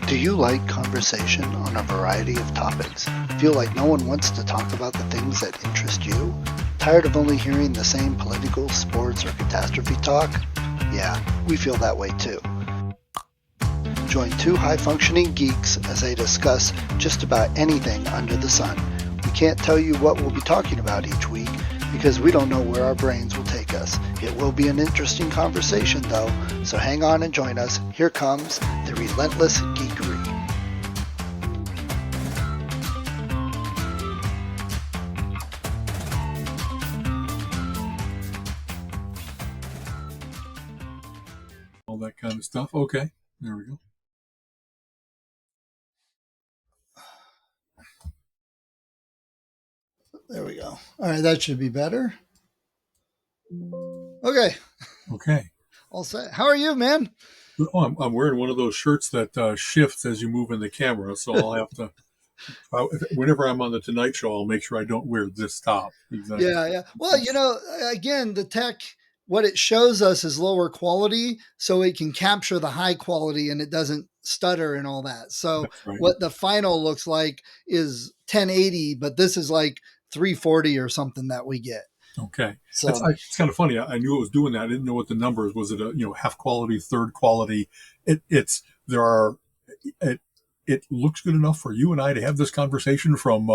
Do you like conversation on a variety of topics? Feel like no one wants to talk about the things that interest you? Tired of only hearing the same political, sports, or catastrophe talk? Yeah, we feel that way too. Join two high-functioning geeks as they discuss just about anything under the sun. We can't tell you what we'll be talking about each week because we don't know where our brains will take us. It will be an interesting conversation though, so hang on and join us. Here comes the Relentless Geekery. All that kind of stuff. Okay, there we go. There we go. All right, that should be better. Okay. Okay. All set. How are you, man? Oh, I'm wearing one of those shirts that shifts as you move in the camera, so I'll have to. Whenever I'm on the Tonight Show, I'll make sure I don't wear this top. Exactly. Yeah. Well, again, the tech, what it shows us is lower quality, so it can capture the high quality and it doesn't stutter and all that. So right. What the final looks like is 1080, but this is like 340 or something that we get. Okay. So it's kind of funny. I knew it was doing that. I didn't know what the numbers was. It half quality, third quality? It looks good enough for you and I to have this conversation from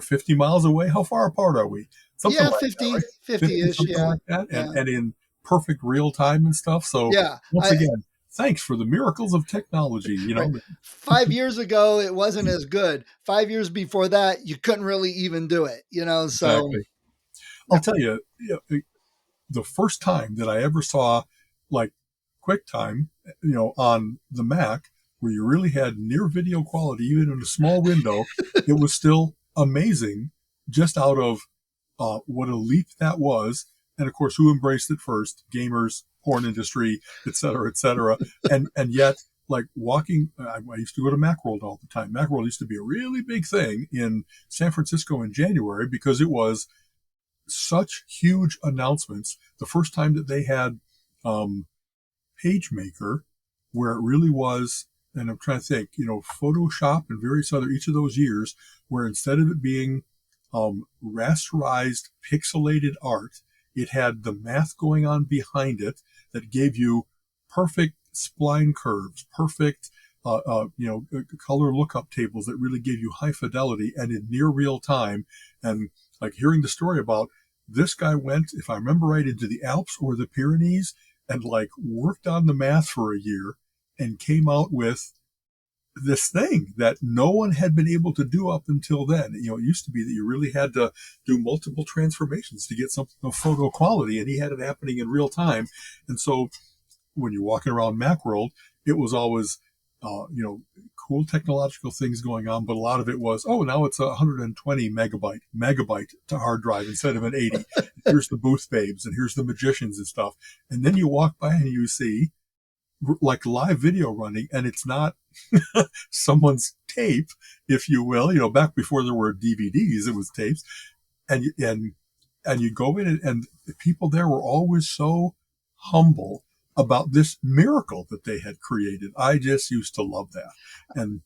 50 miles away. How far apart are we? Something like 50, that, right? 50-ish, yeah. Like that, and in perfect real time and stuff. So once again, thanks for the miracles of technology. Right. 5 years ago, it wasn't as good. 5 years before that, you couldn't really even do it. So. Exactly. I'll tell you, the first time that I ever saw like QuickTime, on the Mac, where you really had near video quality, even in a small window, it was still amazing just out of what a leap that was. And of course, who embraced it first? Gamers, porn industry, et cetera, et cetera. And yet, like walking, I used to go to Macworld all the time. Macworld used to be a really big thing in San Francisco in January because it was such huge announcements. The first time that they had PageMaker, where it really was, and I'm trying to think, Photoshop and various other, each of those years, where instead of it being rasterized, pixelated art, it had the math going on behind it that gave you perfect spline curves, perfect color lookup tables that really gave you high fidelity and in near real time. And like hearing the story about this guy went, if I remember right, into the Alps or the Pyrenees and like worked on the math for a year and came out with this thing that no one had been able to do up until then. It used to be that you really had to do multiple transformations to get something of photo quality, and he had it happening in real time. And so when you're walking around Macworld, it was always, cool technological things going on, but a lot of it was, now it's 120 megabyte to hard drive instead of an 80. Here's the booth babes and here's the magicians and stuff. And then you walk by and you see like live video running, and it's not someone's tape, if you will. Back before there were DVDs, it was tapes, and you go in and the people there were always so humble about this miracle that they had created. I just used to love that, and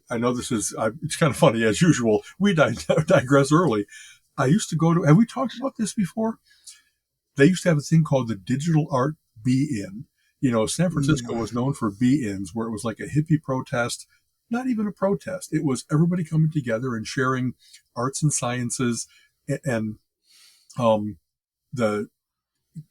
I know this is it's kind of funny as usual. We digress early. I used to go to. Have we talked about this before? They used to have a thing called the Digital Art Be-In. San Francisco was known for be-ins, where it was like a hippie protest, not even a protest. It was everybody coming together and sharing arts and sciences. And the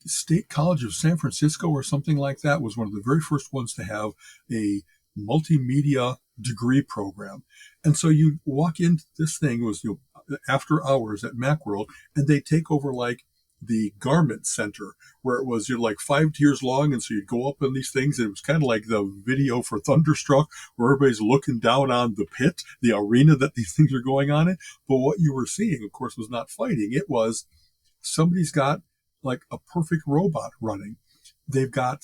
State College of San Francisco or something like that was one of the very first ones to have a multimedia degree program. And so you walk into this thing, it was after hours at Macworld, and they take over like the garment center, where it was like 5 tiers long, and so you'd go up in these things, and it was kind of like the video for Thunderstruck, where everybody's looking down on the pit, the arena that these things are going on in. But what you were seeing, of course, was not fighting. It was somebody's got like a perfect robot running. They've got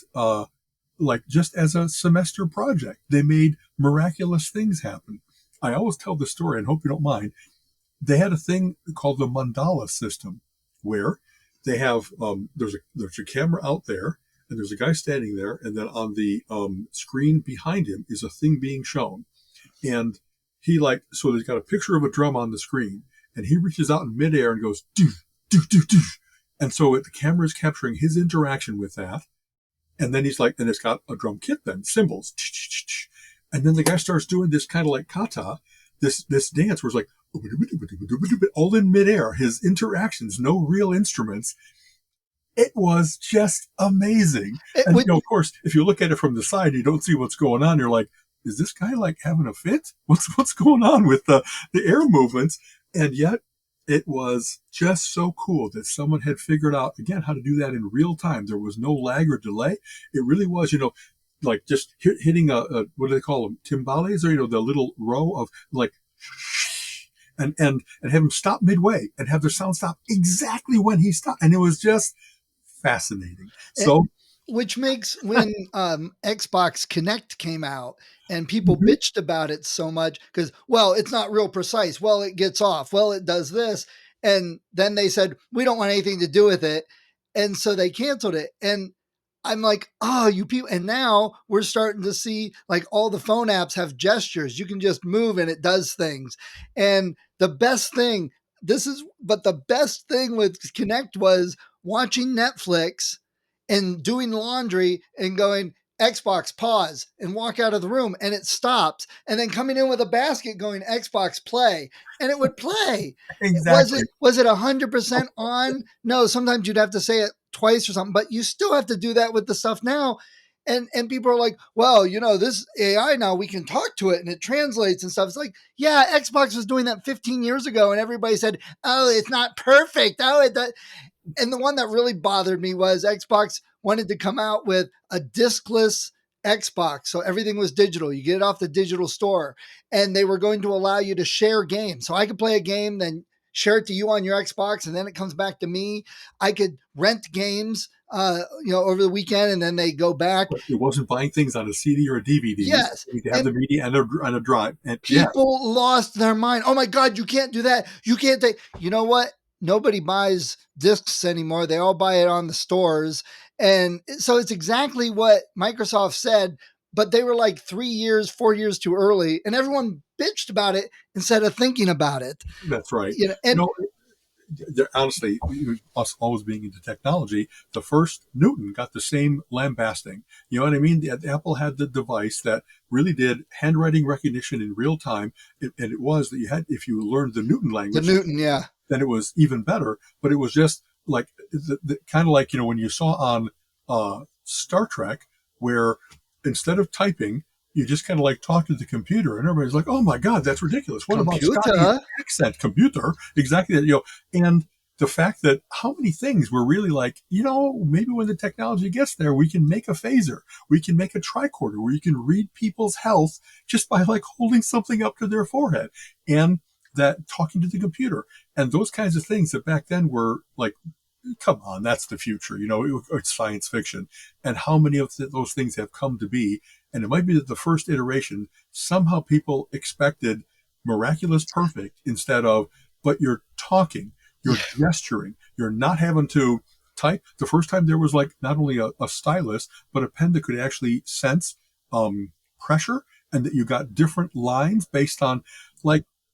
like just as a semester project, they made miraculous things happen. I always tell the story, and hope you don't mind. They had a thing called the mandala system, where they have there's a camera out there, and there's a guy standing there, and then on the screen behind him is a thing being shown. And he so he's got a picture of a drum on the screen, and he reaches out in midair and goes, doo, doo, doo, doo. And so the camera is capturing his interaction with that. And then he's and it's got a drum kit then, cymbals. And then the guy starts doing this kind of like kata, this dance where it's like, all in midair, his interactions, no real instruments. It was just amazing. And, of course, if you look at it from the side, you don't see what's going on. You're like, is this guy having a fit? What's going on with the air movements? And yet it was just so cool that someone had figured out, again, how to do that in real time. There was no lag or delay. It really was, just hitting what do they call them? Timbales, or, the little row of and have him stop midway and have the sound stop exactly when he stopped. And it was just fascinating. So, which makes when Xbox Kinect came out and people bitched about it so much because, well, it's not real precise. Well, it gets off. Well, it does this. And then they said, we don't want anything to do with it. And so they canceled it. And I'm like, oh, you people. And now we're starting to see all the phone apps have gestures. You can just move and it does things. And the best thing with Kinect was watching Netflix and doing laundry and going, Xbox pause, and walk out of the room, and it stops, and then coming in with a basket going, Xbox play, and it would play. Exactly. Was it 100% on? No, sometimes you'd have to say it twice or something, but you still have to do that with the stuff now. And people are like, well, this AI now, we can talk to it and it translates and stuff. It's like, yeah, Xbox was doing that 15 years ago, and everybody said, oh, it's not perfect. Oh, it does. And the one that really bothered me was Xbox wanted to come out with a diskless Xbox. So everything was digital. You get it off the digital store, and they were going to allow you to share games. So I could play a game, then share it to you on your Xbox, and then it comes back to me. I could rent games, over the weekend, and then they go back. It wasn't buying things on a CD or a DVD. Yes. You have the media and a drive. And people lost their mind. Oh my God, you can't do that. You can't take, you know what? Nobody buys discs anymore. They all buy it on the stores. And so it's exactly what Microsoft said, but they were 4 years too early, and everyone bitched about it instead of thinking about it. That's right. And honestly, us always being into technology, the first Newton got the same lambasting. You know what I mean? Apple had the device that really did handwriting recognition in real time. And it was that you had, if you learned the Newton language, then it was even better. But it was just kind of when you saw on Star Trek, where instead of typing, you just kind of talk to the computer, and everybody's like, "Oh my God, that's ridiculous! What about Scotty's accent, computer?" Exactly that, and the fact that how many things were really maybe when the technology gets there, we can make a phaser, we can make a tricorder where you can read people's health just by holding something up to their forehead, and that talking to the computer, and those kinds of things that back then were come on, that's the future, it's science fiction. And how many of those things have come to be? And it might be that the first iteration, somehow people expected miraculous perfect instead of, but you're talking, you're gesturing, you're not having to type. The first time there was not only a stylus, but a pen that could actually sense pressure, and that you got different lines based on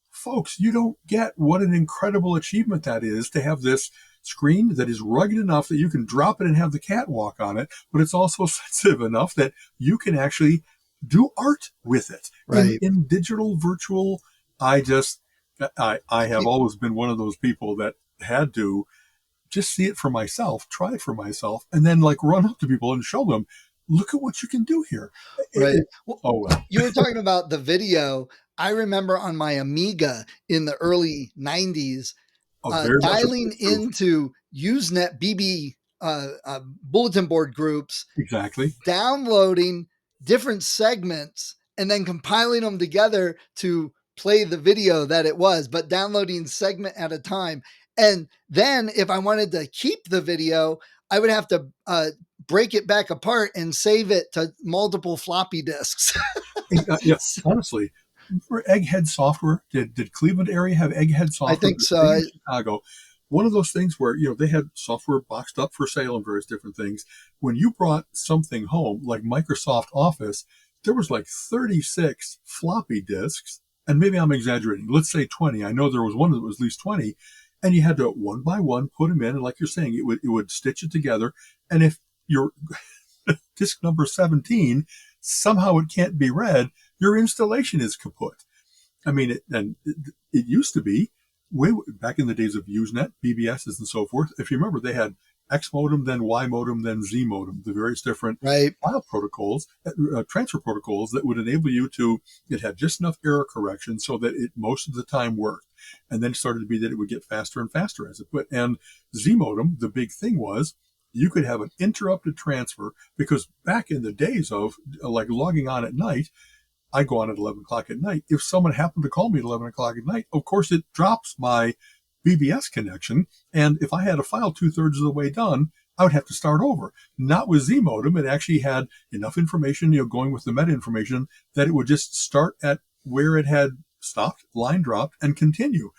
folks, you don't get what an incredible achievement that is, to have this screen that is rugged enough that you can drop it and have the cat walk on it, but it's also sensitive enough that you can actually do art with it. Right. In digital, virtual. I have always been one of those people that had to just see it for myself, try it for myself, and then run up to people and show them, look at what you can do here. Right. You were talking about the video. I remember on my Amiga in the early 90s, dialing into Usenet BB bulletin board groups. Exactly. Downloading different segments and then compiling them together to play the video that it was, but downloading segment at a time. And then if I wanted to keep the video, I would have to break it back apart and save it to multiple floppy disks. Yes, honestly. For Egghead Software, did Cleveland area have Egghead Software? I think so. In Chicago, one of those things where, they had software boxed up for sale and various different things. When you brought something home, like Microsoft Office, there was like 36 floppy disks. And maybe I'm exaggerating. Let's say 20. I know there was one that was at least 20. And you had to one by one put them in. And like you're saying, it would stitch it together. And if your disk number 17, somehow it can't be read, your installation is kaput. I mean, it used to be way back in the days of Usenet, BBSs, and so forth. If you remember, they had X modem, then Y modem, then Z modem, the various different Right. file protocols, transfer protocols that would enable you to. It had just enough error correction so that it most of the time worked, and then it started to be that it would get faster and faster as it went. And Z modem, the big thing was, you could have an interrupted transfer, because back in the days of like logging on at night, I go on at 11 o'clock at night. If someone happened to call me at 11 o'clock at night, of course it drops my BBS connection. And if I had a file 2/3 of the way done, I would have to start over. Not with Z modem. It actually had enough information, going with the meta information, that it would just start at where it had stopped, line dropped, and continue.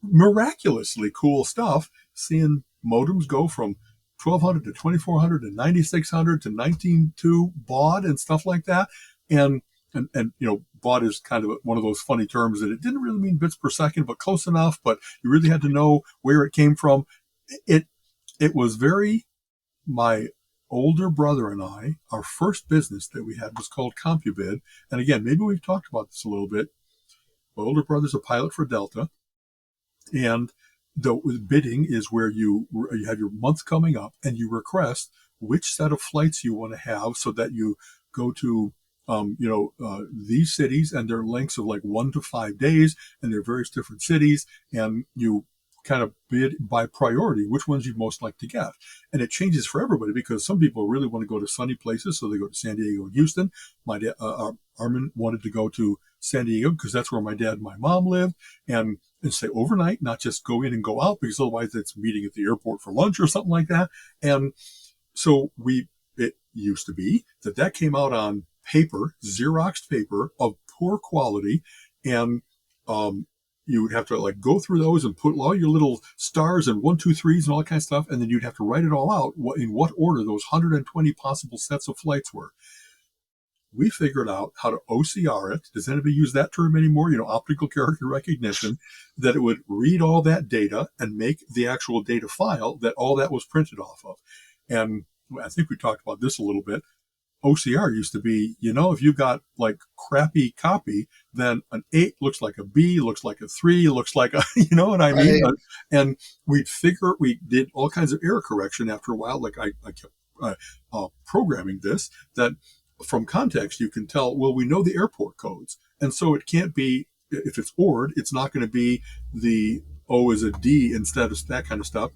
Miraculously cool stuff, seeing modems go from 1200 to 2400 to 9600 to 19.2 baud and stuff like that. And baud is kind of one of those funny terms that it didn't really mean bits per second, but close enough. But you really had to know where it came from. It was my older brother and I, our first business that we had was called CompuBid. And again, maybe we've talked about this a little bit. My older brother's a pilot for Delta. And the bidding is where you have your month coming up and you request which set of flights you want to have, so that you go to these cities, and their lengths of like 1 to 5 days, and they're various different cities, and you kind of bid by priority which ones you'd most like to get. And it changes for everybody, because some people really want to go to sunny places, so they go to San Diego and Houston. My dad, Armin, wanted to go to San Diego because that's where my dad and my mom lived, and stay overnight, not just go in and go out, because otherwise it's meeting at the airport for lunch or something like that. And so it used to be that came out on paper, Xeroxed paper of poor quality, and you would have to like go through those and put all your little stars and 1, 2, 3s and all that kind of stuff, and then you'd have to write it all out in what order those 120 possible sets of flights were. We figured out how to OCR it. Does anybody use that term anymore? Optical character recognition, that it would read all that data and make the actual data file that all that was printed off of. And I think we talked about this a little bit. OCR used to be, if you got like crappy copy, then an 8 looks like a B, looks like a 3, looks like a, you know what I mean? Right. And we did all kinds of error correction after a while. Like I kept programming this, that from context, you can tell, well, we know the airport codes. And so it can't be, if it's ORed, it's not going to be the O is a D instead of that kind of stuff.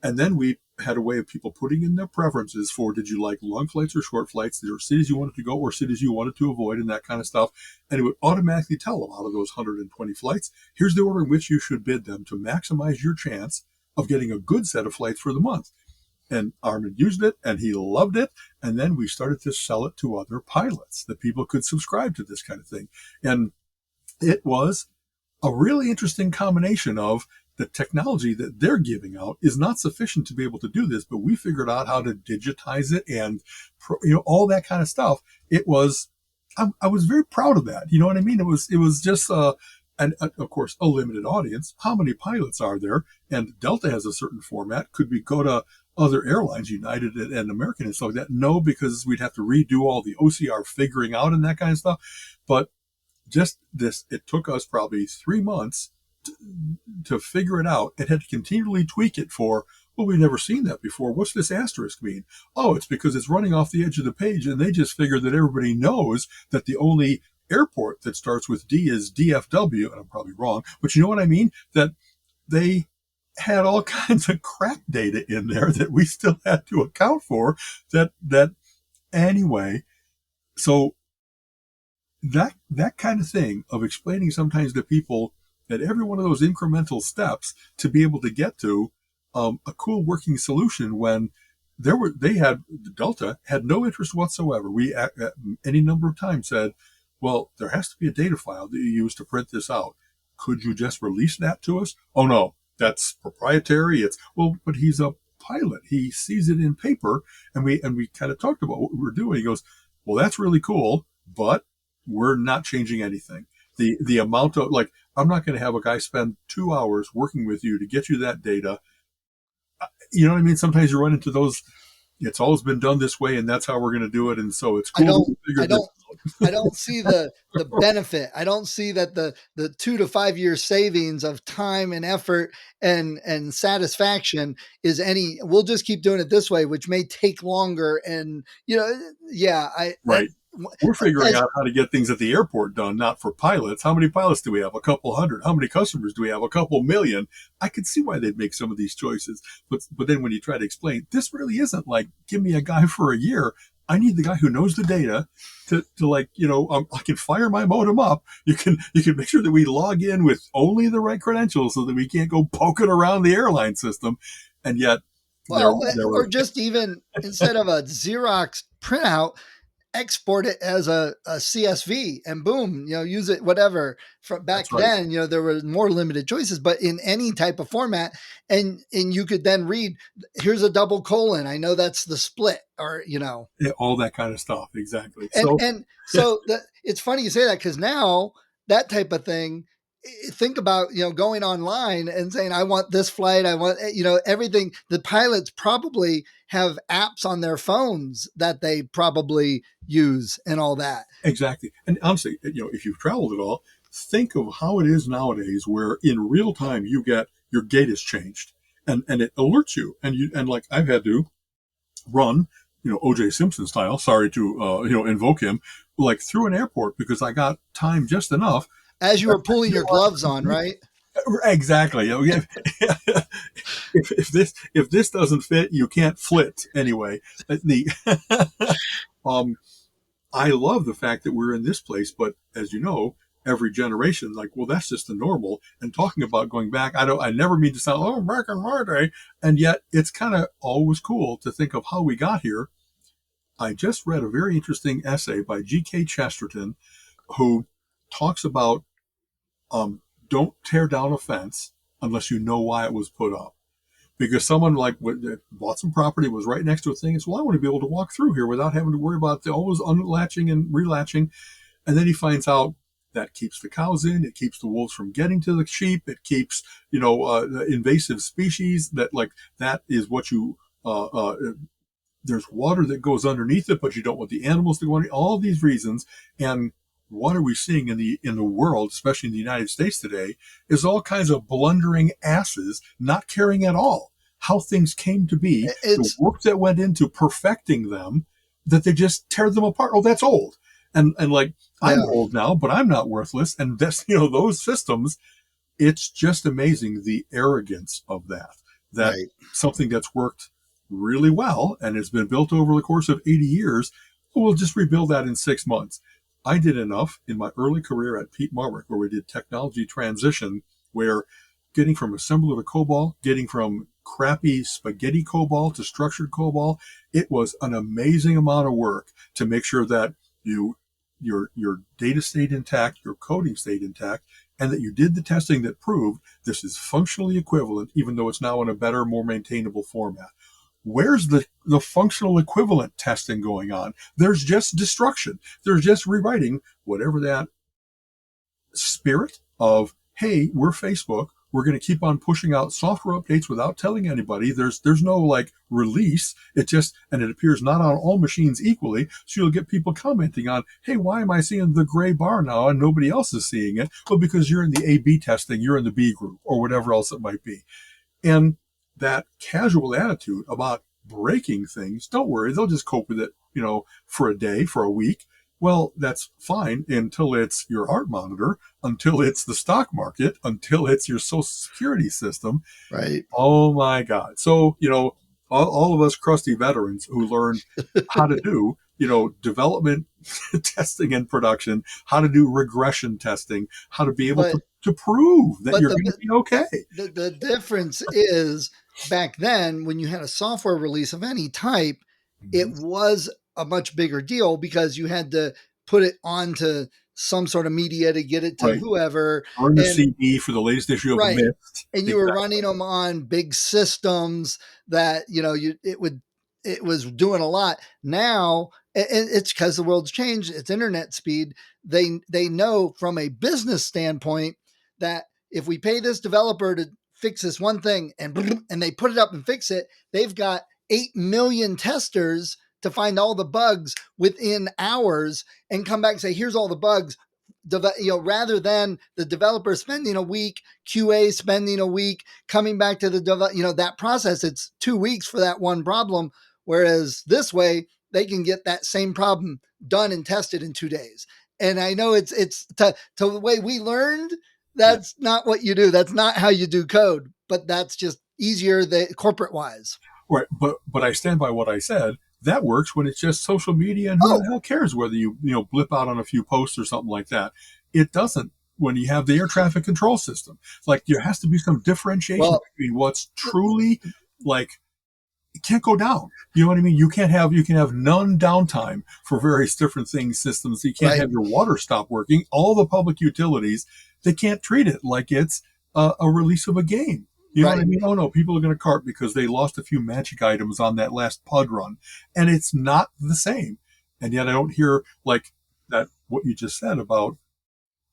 And then we had a way of people putting in their preferences for, did you like long flights or short flights? There were cities you wanted to go or cities you wanted to avoid, and that kind of stuff. And it would automatically tell them, out of those 120 flights, here's the order in which you should bid them to maximize your chance of getting a good set of flights for the month. And Armin used it, and he loved it. And then we started to sell it to other pilots, that people could subscribe to this kind of thing. And it was a really interesting combination of the technology that they're giving out is not sufficient to be able to do this, but we figured out how to digitize it and, all that kind of stuff. It was, I was very proud of that. You know what I mean? It was just, and of course, a limited audience. How many pilots are there? And Delta has a certain format. Could we go to other airlines, United and American and stuff like that? No, because we'd have to redo all the OCR figuring out and that kind of stuff. But just this, it took us probably 3 months to figure it out, and had to continually tweak it for, well, we've never seen that before. What's this asterisk mean? Oh, it's because it's running off the edge of the page, and they just figured that everybody knows that the only airport that starts with D is DFW, and I'm probably wrong, but you know what I mean? That they had all kinds of crap data in there that we still had to account for, that anyway. So that kind of thing of explaining sometimes to people that every one of those incremental steps to be able to get to a cool working solution, when Delta had no interest whatsoever. We any number of times said, well, there has to be a data file that you use to print this out. Could you just release that to us? Oh no, that's proprietary. It's, well, but he's a pilot. He sees it in paper, and we kind of talked about what we were doing. He goes, well, that's really cool, but we're not changing anything. The amount of, like, I'm not going to have a guy spend 2 hours working with you to get you that data. You know what I mean? Sometimes you run into those. It's always been done this way, and that's how we're going to do it. And so it's I cool. don't, I don't, I don't see the benefit. I don't see that the 2 to 5 year savings of time and effort and satisfaction is any. We'll just keep doing it this way, which may take longer. And yeah, Right. We're figuring as out how to get things at the airport done, not for pilots. How many pilots do we have? A couple hundred. How many customers do we have? A couple million. I could see why they'd make some of these choices. But then when you try to explain, this really isn't like, give me a guy for a year. I need the guy who knows the data to like, I can fire my modem up. You can make sure that we log in with only the right credentials so that we can't go poking around the airline system. And yet, well, or just even instead of a Xerox printout, export it as a CSV and boom, use it, whatever. From back then, there were more limited choices, but in any type of format, and you could then read, here's a double colon. I know that's the split, or, yeah, all that kind of stuff. Exactly. And so it's funny you say that, because now that type of thing, think about, going online and saying, I want this flight. I want, everything. The pilots probably have apps on their phones that they probably use and all that. Exactly. And honestly, if you've traveled at all, think of how it is nowadays where in real time you get your gate is changed and it alerts you. And like I've had to run, OJ Simpson style, sorry to, invoke him, like through an airport because I got time just enough. As you were pulling your gloves on, right? Exactly. If this doesn't fit, you can't flit anyway. I love the fact that we're in this place, but as you know, every generation, like, well, that's just the normal. And talking about going back, I never mean to sound, back in my day. And yet it's kind of always cool to think of how we got here. I just read a very interesting essay by G.K. Chesterton, who talks about don't tear down a fence unless you know why it was put up. Because someone like bought some property, was right next to a thing, and said, well, I want to be able to walk through here without having to worry about always unlatching and relatching. And then he finds out that keeps the cows in, it keeps the wolves from getting to the sheep, it keeps, invasive species that is what you, there's water that goes underneath it, but you don't want the animals to go underneath, all these reasons. And what are we seeing in the world, especially in the United States today, is all kinds of blundering asses not caring at all how things came to be, the work that went into perfecting them, that they just tear them apart. Oh, that's old. And like, I'm old now, but I'm not worthless. And that's, those systems, it's just amazing the arrogance of that right. Something that's worked really well and has been built over the course of 80 years, we'll just rebuild that in 6 months. I did enough in my early career at Pete Marwick, where we did technology transition, where getting from assembler to COBOL, getting from crappy spaghetti COBOL to structured COBOL, it was an amazing amount of work to make sure that your data stayed intact, your coding stayed intact, and that you did the testing that proved this is functionally equivalent, even though it's now in a better, more maintainable format. Where's the functional equivalent testing going on? There's just destruction. There's just rewriting whatever that spirit of, hey, we're Facebook. We're going to keep on pushing out software updates without telling anybody. There's no like release. It appears not on all machines equally. So you'll get people commenting on, hey, why am I seeing the gray bar now and nobody else is seeing it? Well, because you're in the A/B testing, you're in the B group or whatever else it might be. And that casual attitude about breaking things, don't worry, they'll just cope with it, for a day, for a week. Well, that's fine until it's your heart monitor, until it's the stock market, until it's your social security system. Right. Oh my God. So, all of us crusty veterans who learned how to do, development testing and production, how to do regression testing, how to be able to prove that you're going to be okay. The difference is back then when you had a software release of any type, it was a much bigger deal because you had to put it onto some sort of media to get it to Right. whoever. Earn the And CD for the latest issue of right. Mist. And you were running them on big systems that, it was doing a lot. Now it's because the world's changed. It's internet speed. They know from a business standpoint that if we pay this developer to fix this one thing and they put it up and fix it, they've got 8 million testers to find all the bugs within hours and come back and say, here's all the bugs. Rather than the developer spending a week, QA spending a week, coming back to that process, it's 2 weeks for that one problem. Whereas this way, they can get that same problem done and tested in 2 days. And I know it's to the way we learned. That's not what you do. That's not how you do code. But that's just easier corporate wise. Right, but I stand by what I said. That works when it's just social media, and who the hell cares whether you blip out on a few posts or something like that. It doesn't when you have the air traffic control system. Like there has to be some differentiation between what's truly like it can't go down. You know what I mean? You can have none downtime for various different things, systems. You can't have your water stop working. All the public utilities, they can't treat it like it's a release of a game. You know what I mean? Oh no, people are going to carp because they lost a few magic items on that last PUD run. And it's not the same. And yet I don't hear like that, what you just said about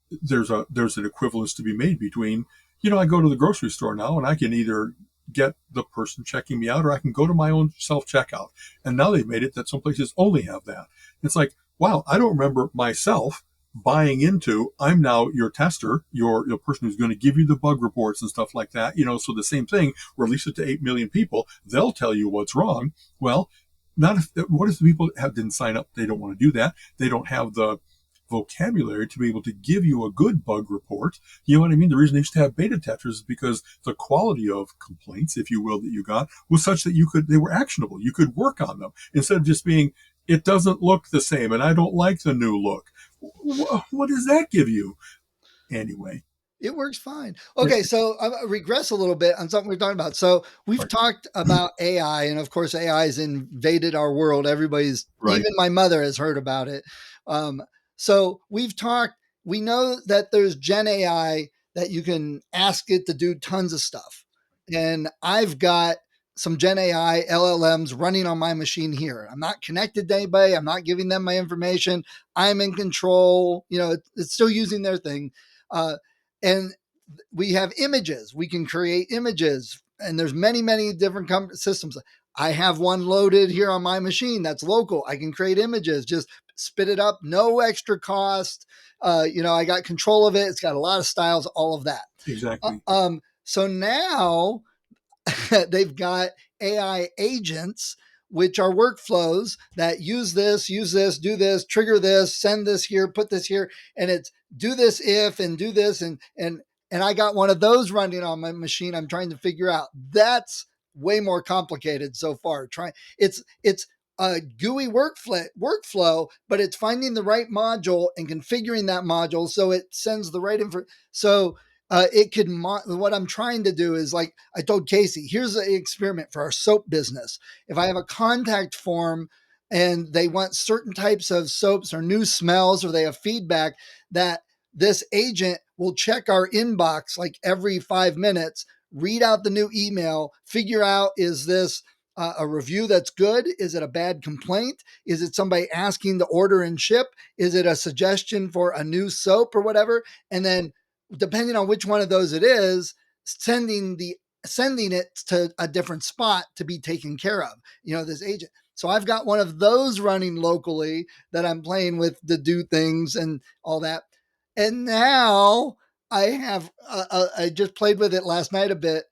there's an equivalence to be made between, I go to the grocery store now and I can either get the person checking me out or I can go to my own self-checkout. And now they've made it that some places only have that. It's like, wow, I don't remember myself buying into, I'm now your tester, your person who's going to give you the bug reports and stuff like that. So the same thing, release it to 8 million people. They'll tell you what's wrong. Well, what if the people didn't sign up? They don't want to do that. They don't have the vocabulary to be able to give you a good bug report. You know what I mean? The reason they used to have beta testers is because the quality of complaints, if you will, that you got was such that they were actionable. You could work on them instead of just being, it doesn't look the same and I don't like the new look. What does that give you? Anyway. It works fine. Okay, so I regress a little bit on something we're talking about. So we've talked about AI, and of course, AI has invaded our world. Everybody's, even my mother has heard about it. So we've talked, we know that there's Gen AI that you can ask it to do tons of stuff. And I've got some Gen AI LLMs running on my machine here. I'm not connected to anybody. I'm not giving them my information. I'm in control. It's still using their thing. And we have images. We can create images. And there's many, many different systems. I have one loaded here on my machine that's local. I can create images, just spit it up, no extra cost. I got control of it. It's got a lot of styles, all of that. Exactly. So now they've got AI agents, which are workflows that use this, do this, trigger this, send this here, put this here, and it's do this if and do this and I got one of those running on my machine. I'm trying to figure out. That's way more complicated so far. It's a GUI workflow, but it's finding the right module and configuring that module so it sends the right info. So it could, what I'm trying to do is, like I told Casey, here's an experiment for our soap business. If I have a contact form and they want certain types of soaps or new smells, or they have feedback, that this agent will check our inbox like every 5 minutes, read out the new email, figure out, is this a review that's good? Is it a bad complaint? Is it somebody asking to order and ship? Is it a suggestion for a new soap or whatever? And then depending on which one of those it is, sending it to a different spot to be taken care of, this agent. So I've got one of those running locally that I'm playing with to do things and all that. And now I have, I just played with it last night a bit,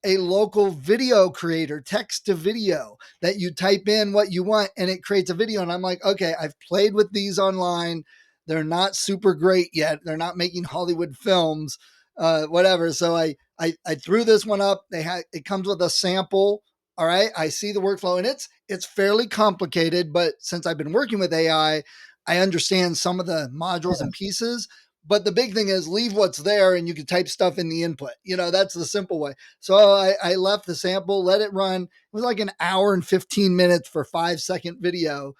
a local video creator, text to video, that you type in what you want and it creates a video. And I'm like, okay, I've played with these online. They're not super great yet. They're not making Hollywood films, whatever. So I threw this one up. It comes with a sample. All right. I see the workflow and it's fairly complicated, but since I've been working with AI, I understand some of the modules and pieces. But the big thing is leave what's there and you can type stuff in the input. That's the simple way. So I left the sample, let it run. It was like an hour and 15 minutes for 5-second video.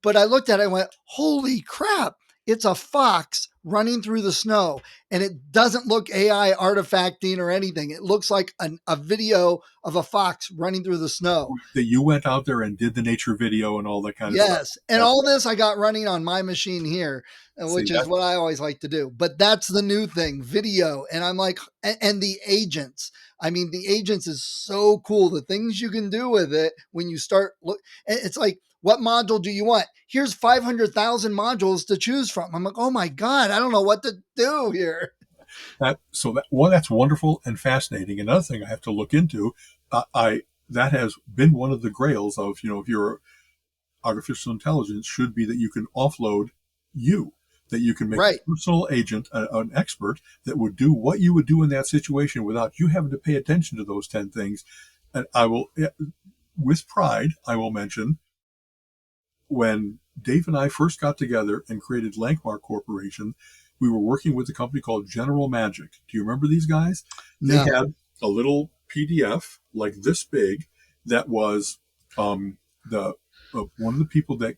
But I looked at it and went, holy crap. It's a fox running through the snow, and it doesn't look AI artifacting or anything. It looks like a video of a fox running through the snow. That you went out there and did the nature video and all that kind of stuff. Yes. And all this I got running on my machine here, which is what I always like to do. But that's the new thing, video. And I'm like, and the agents. I mean, the agents is so cool. The things you can do with it when you start look, it's like, what module do you want? Here's 500,000 modules to choose from. I'm like, oh my God, I don't know what to do here. That's wonderful and fascinating. Another thing I have to look into, that has been one of the grails of, if you're artificial intelligence, should be that you can offload that you can make a personal agent, an expert that would do what you would do in that situation without you having to pay attention to those 10 things. And I will, with pride, I will mention when Dave and I first got together and created Lankmark Corporation, we were working with a company called General Magic. Do you remember these guys? No. They had a little PDF like this big that was one of the people that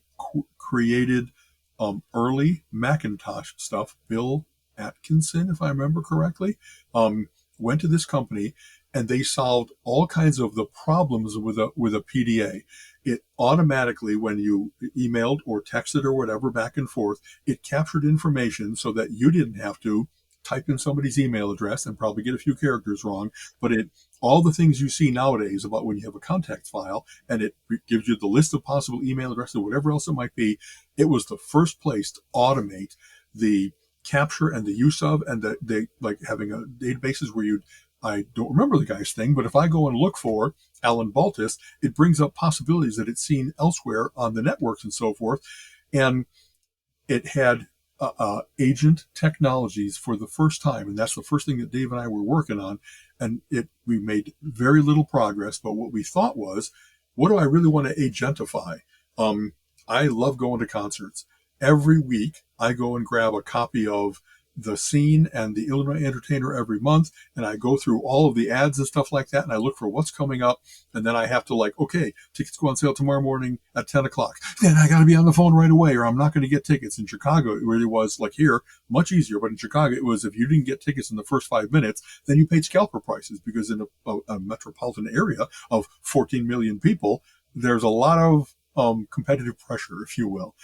created early Macintosh stuff, Bill Atkinson, if I remember correctly, went to this company and they solved all kinds of the problems with a PDA. It automatically, when you emailed or texted or whatever back and forth, it captured information so that you didn't have to type in somebody's email address and probably get a few characters wrong. But all the things you see nowadays about when you have a contact file and it gives you the list of possible email addresses, whatever else it might be, it was the first place to automate the capture and the use of, and the like having a databases where I don't remember the guy's thing, but if I go and look for Alan Baltus, it brings up possibilities that it's seen elsewhere on the networks and so forth. And it had agent technologies for the first time. And that's the first thing that Dave and I were working on. And we made very little progress. But what we thought was, what do I really want to agentify? I love going to concerts. Every week, I go and grab a copy of The Scene and the Illinois Entertainer every month, and I go through all of the ads and stuff like that, and I look for what's coming up, and then I have to okay, tickets go on sale tomorrow morning at 10 o'clock. Then I got to be on the phone right away, or I'm not going to get tickets. In Chicago, it really was, like here, much easier, but in Chicago, it was if you didn't get tickets in the first 5 minutes, then you paid scalper prices, because in a metropolitan area of 14 million people, there's a lot of competitive pressure, if you will.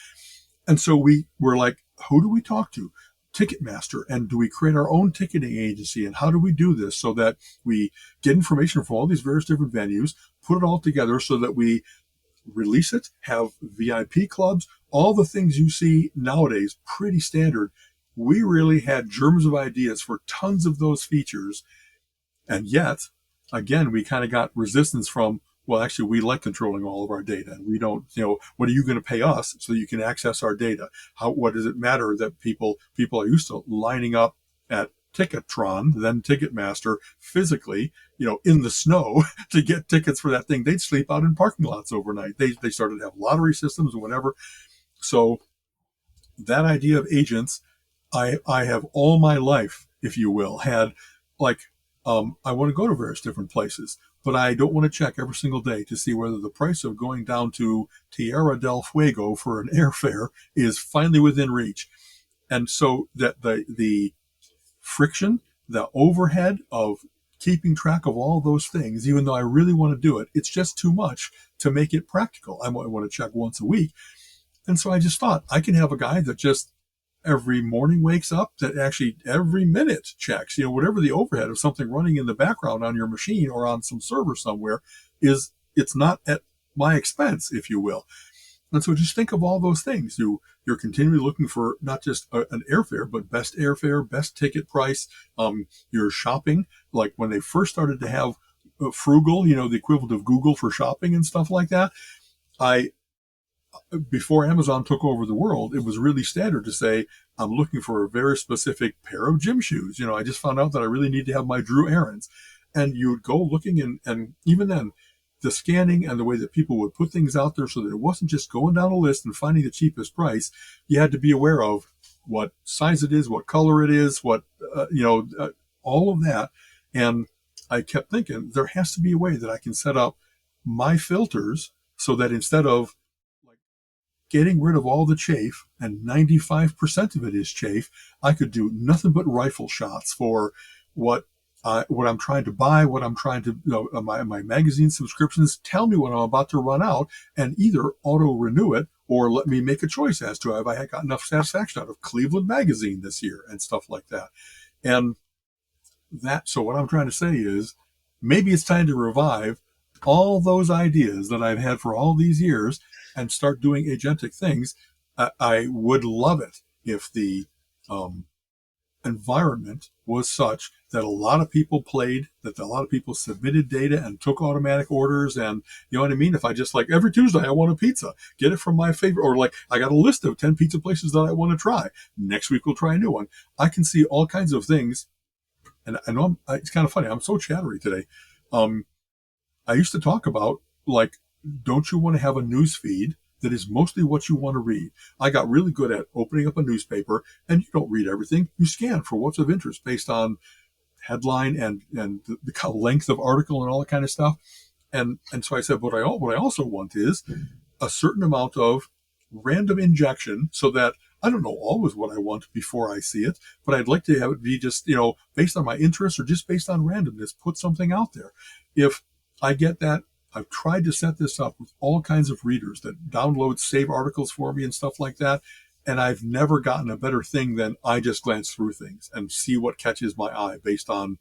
And so we were like, who do we talk to? Ticketmaster. And do we create our own ticketing agency? And how do we do this so that we get information from all these various different venues, put it all together so that we release it, have VIP clubs, all the things you see nowadays, pretty standard. We really had germs of ideas for tons of those features. And yet, again, we kind of got resistance from, well, actually, we like controlling all of our data. We don't, what are you going to pay us so you can access our data? What does it matter that people are used to lining up at Ticketron, then Ticketmaster, physically, in the snow to get tickets for that thing? They'd sleep out in parking lots overnight. They started to have lottery systems and whatever. So that idea of agents, I have all my life, if you will, had I want to go to various different places, but I don't want to check every single day to see whether the price of going down to Tierra del Fuego for an airfare is finally within reach. And so that the friction, the overhead of keeping track of all those things, even though I really want to do it, it's just too much to make it practical. I want to check once a week. And so I just thought I can have a guy that just every morning wakes up, that actually every minute checks, whatever the overhead of something running in the background on your machine or on some server somewhere it's not at my expense, if you will. And so just think of all those things. You're continually looking for not just an airfare, but best airfare, best ticket price. You're shopping, like when they first started to have Frugal, the equivalent of Google for shopping and stuff like that. Before Amazon took over the world, it was really standard to say, I'm looking for a very specific pair of gym shoes. I just found out that I really need to have my Drew Aarons. And you'd go looking, and even then, the scanning and the way that people would put things out there so that it wasn't just going down a list and finding the cheapest price. You had to be aware of what size it is, what color it is, what, all of that. And I kept thinking, there has to be a way that I can set up my filters so that instead of getting rid of all the chafe, and 95% of it is chafe. I could do nothing but rifle shots for what I'm trying to buy, what I'm trying to, my magazine subscriptions. Tell me when I'm about to run out, and either auto renew it or let me make a choice as to have I got enough satisfaction out of Cleveland Magazine this year and stuff like that. And so what I'm trying to say is maybe it's time to revive all those ideas that I've had for all these years and start doing agentic things. I would love it if the environment was such that a lot of people played, that a lot of people submitted data and took automatic orders. And you know what I mean? If I just like every Tuesday, I want a pizza, get it from my favorite, or like I got a list of 10 pizza places that I want to try. Next week, we'll try a new one. I can see all kinds of things. And I know it's kind of funny. I'm so chattery today. I used to talk about, like, don't you want to have a news feed that is mostly what you want to read? I got really good at opening up a newspaper, and you don't read everything. You scan for what's of interest based on headline and the length of article and all that kind of stuff. And so I said, what I also want is a certain amount of random injection, so that I don't know always what I want before I see it, but I'd like to have it be just, based on my interests or just based on randomness, put something out there. If I get that, I've tried to set this up with all kinds of readers that download, save articles for me and stuff like that. And I've never gotten a better thing than I just glance through things and see what catches my eye based on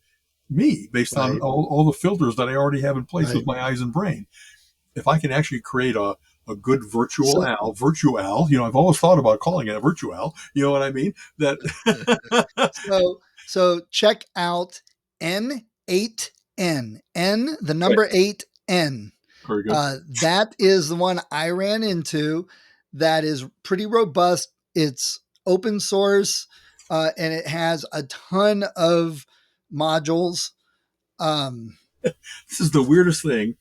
me, based on all the filters that I already have in place with my eyes and brain. If I can actually create a good virtual I've always thought about calling it a virtual, you know what I mean? That So check out N8N, the number 8N. Very good. That is the one I ran into that is pretty robust. It's open source, and it has a ton of modules. This is the weirdest thing.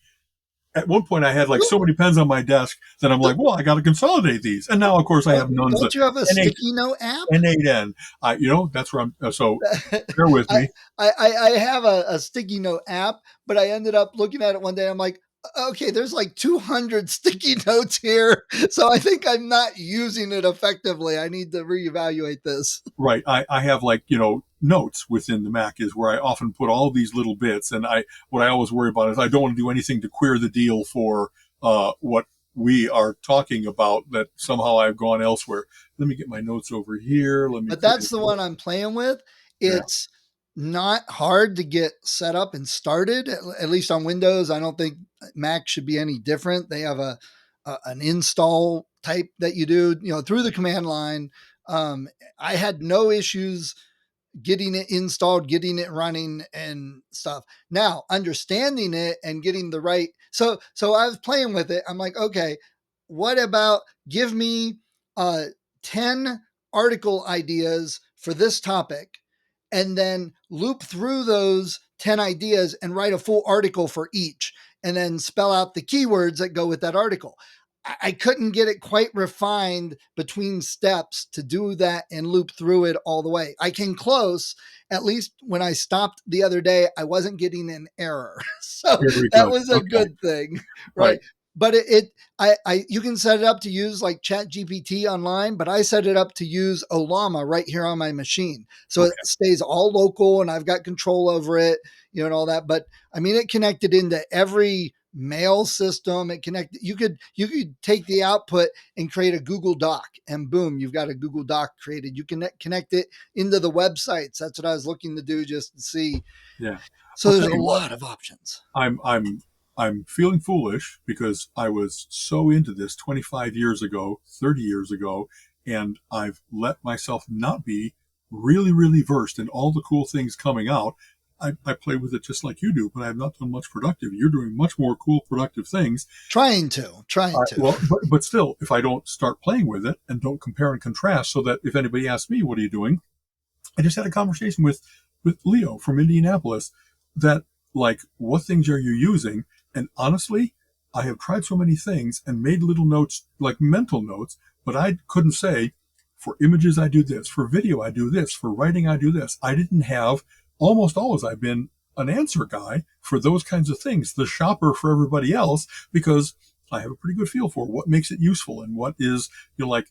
At one point, I had like so many pens on my desk that I'm like, well, I got to consolidate these. And now, of course, I have none. Don't you have a sticky note app? N8N. That's where I'm. So bear with me. I have a sticky note app, but I ended up looking at it one day. I'm like, okay, there's like 200 sticky notes here. So I think I'm not using it effectively. I need to reevaluate this. Right. I have notes within the Mac is where I often put all these little bits. And what I always worry about is I don't want to do anything to queer the deal for what we are talking about that somehow I've gone elsewhere. Let me get my notes over here. But that's the one I'm playing with. It's not hard to get set up and started, at least on Windows. I don't think Mac should be any different. They have an install type that you do, through the command line. I had no issues getting it installed, getting it running and stuff. Now, understanding it and getting the right. So I was playing with it. I'm like, okay, what about give me 10 article ideas for this topic, and then loop through those 10 ideas and write a full article for each, and then spell out the keywords that go with that article. I couldn't get it quite refined between steps to do that and loop through it all the way. I came close. At least when I stopped the other day, I wasn't getting an error. So that was a good thing, right? But you can set it up to use like ChatGPT online, but I set it up to use Olama right here on my machine. So it stays all local and I've got control over it, and all that. But I mean, it connected into every mail system. It connected. You could take the output and create a Google Doc, and boom, you've got a Google Doc created. You can connect it into the websites. That's what I was looking to do, just to see. Yeah. So there's a lot of options. I'm feeling foolish because I was so into this 25 years ago, 30 years ago, and I've let myself not be really, really versed in all the cool things coming out. I play with it just like you do, but I've not done much productive. You're doing much more cool, productive things. Trying to. Well, but still, if I don't start playing with it and don't compare and contrast, so that if anybody asks me, what are you doing? I just had a conversation with Leo from Indianapolis that, like, what things are you using? And honestly, I have tried so many things and made little notes, like mental notes, but I couldn't say, for images, I do this. For video, I do this. For writing, I do this. I didn't have, almost always, I've been an answer guy for those kinds of things, the shopper for everybody else, because I have a pretty good feel for what makes it useful and what is, like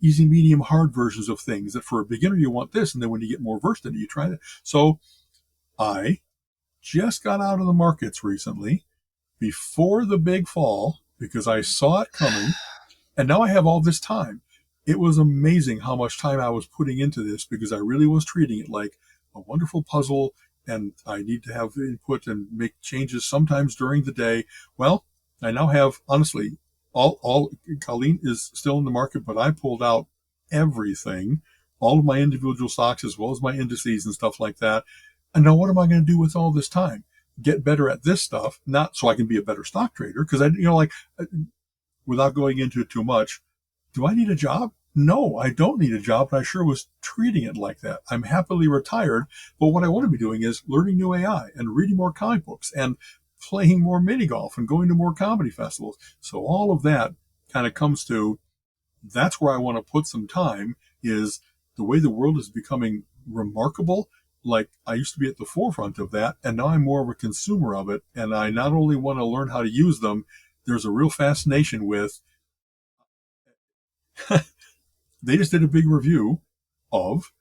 easy, medium, hard versions of things that for a beginner you want this. And then when you get more versed in it, you try that. So I just got out of the markets recently before the big fall because I saw it coming. And now I have all this time. It was amazing how much time I was putting into this because I really was treating it like a wonderful puzzle, and I need to have input and make changes sometimes during the day. Well, I now have, honestly, all Colleen is still in the market, but I pulled out everything, all of my individual stocks as well as my indices and stuff like that. And now what am I going to do with all this time? Get better at this stuff, not so I can be a better stock trader. Because without going into it too much, do I need a job? No, I don't need a job, but I sure was treating it like that. I'm happily retired, but what I want to be doing is learning new AI and reading more comic books and playing more mini golf and going to more comedy festivals. So all of that kind of comes to, that's where I want to put some time, is the way the world is becoming remarkable. Like, I used to be at the forefront of that, and now I'm more of a consumer of it. And I not only want to learn how to use them, there's a real fascination with, they just did a big review of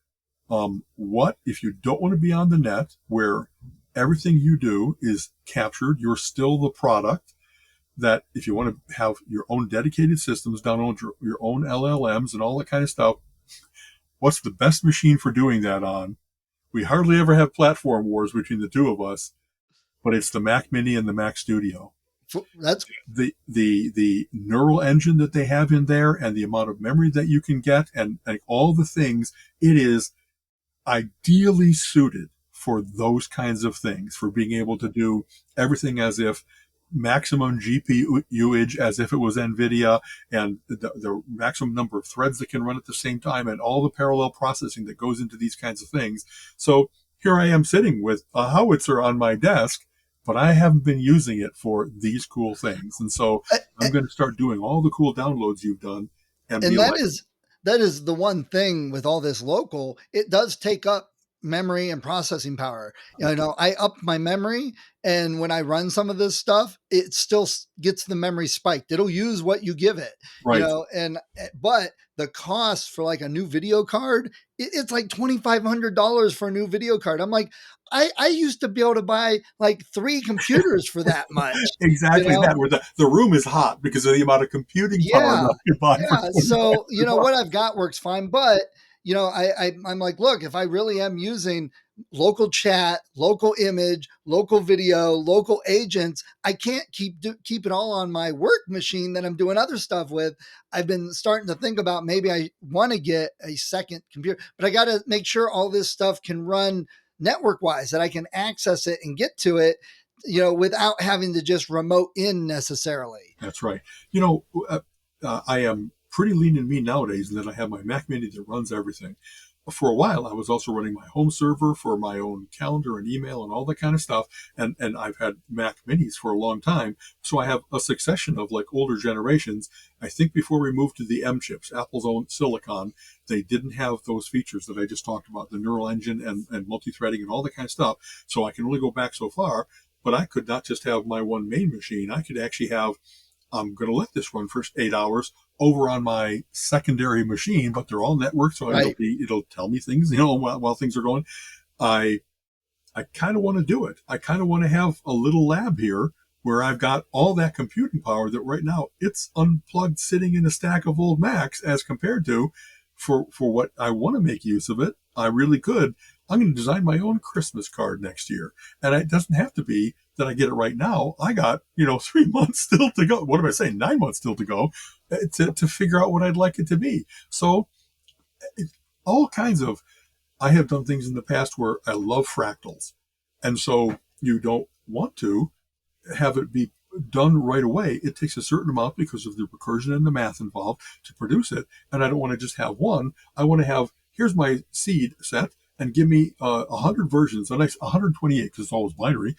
what if you don't want to be on the net where everything you do is captured, you're still the product, that if you want to have your own dedicated systems, download your own LLMs and all that kind of stuff, what's the best machine for doing that on? We hardly ever have platform wars between the two of us, but it's the Mac Mini and the Mac Studio. That's the neural engine that they have in there and the amount of memory that you can get and all the things. It is ideally suited for those kinds of things, for being able to do everything as if maximum GPU usage, as if it was NVIDIA, and the maximum number of threads that can run at the same time, and all the parallel processing that goes into these kinds of things. So here I am sitting with a howitzer on my desk, but I haven't been using it for these cool things. And so I'm going to start doing all the cool downloads you've done. And that is the one thing with all this local, it does take up memory and processing power. I up my memory, and when I run some of this stuff, it still gets the memory spiked. It'll use what you give it, right. But the cost for like a new video card, it's like $2,500 for a new video card. I'm like, I used to be able to buy like 3 computers for that much. Exactly that, where the room is hot because of the amount of computing power that you buy. Yeah. So, what I've got works fine. But, I'm like, look, if I really am using local chat, local image, local video, local agents, I can't keep it all on my work machine that I'm doing other stuff with. I've been starting to think about maybe I want to get a second computer, but I got to make sure all this stuff can run network wise, that I can access it and get to it, without having to just remote in necessarily. That's right. I am pretty lean and mean nowadays in that I have my Mac Mini that runs everything. For a while, I was also running my home server for my own calendar and email and all that kind of stuff. And I've had Mac Minis for a long time. So I have a succession of like older generations. I think before we moved to the M chips, Apple's own silicon, they didn't have those features that I just talked about, the neural engine and multi-threading and all that kind of stuff. So I can only go back so far, but I could not just have my one main machine. I could actually have, I'm going to let this run for 8 hours over on my secondary machine, but they're all networked, so right. It'll tell me things, while things are going. I kind of want to do it. I kind of want to have a little lab here where I've got all that computing power that right now it's unplugged sitting in a stack of old Macs, as compared to for what I want to make use of it. I really could. I'm going to design my own Christmas card next year. And it doesn't have to be that I get it right now. I got, 3 months still to go. What am I saying? 9 months still to go to figure out what I'd like it to be. So all kinds of, I have done things in the past where I love fractals. And so you don't want to have it be done right away. It takes a certain amount because of the recursion and the math involved to produce it. And I don't want to just have one. I want to have, here's my seed set, and give me 100 versions, the next 128, because it's always binary,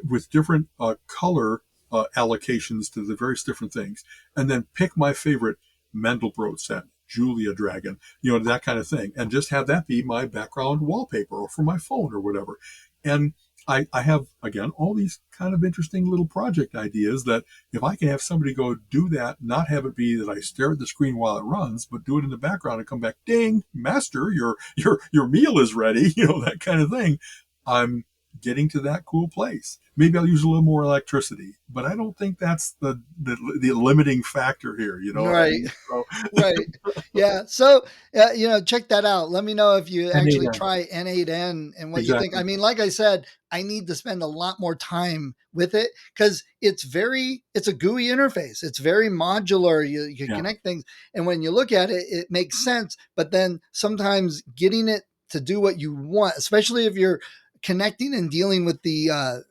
with different color allocations to the various different things. And then pick my favorite Mandelbrot set, Julia Dragon, that kind of thing. And just have that be my background wallpaper or for my phone or whatever. And I have, again, all these kind of interesting little project ideas that if I can have somebody go do that, not have it be that I stare at the screen while it runs, but do it in the background and come back, ding, master, your meal is ready, that kind of thing. I'm getting to that cool place. Maybe I'll use a little more electricity, but I don't think that's the limiting factor here. You know what I Right. mean? So, Right. Yeah. So, check that out. Let me know if you actually N8N. try N8N and what you think. I Exactly. mean, like I said, I need to spend a lot more time with it because it's a GUI interface. It's very modular. You can Yeah. connect things. And when you look at it, it makes sense. But then sometimes getting it to do what you want, especially if you're connecting and dealing with the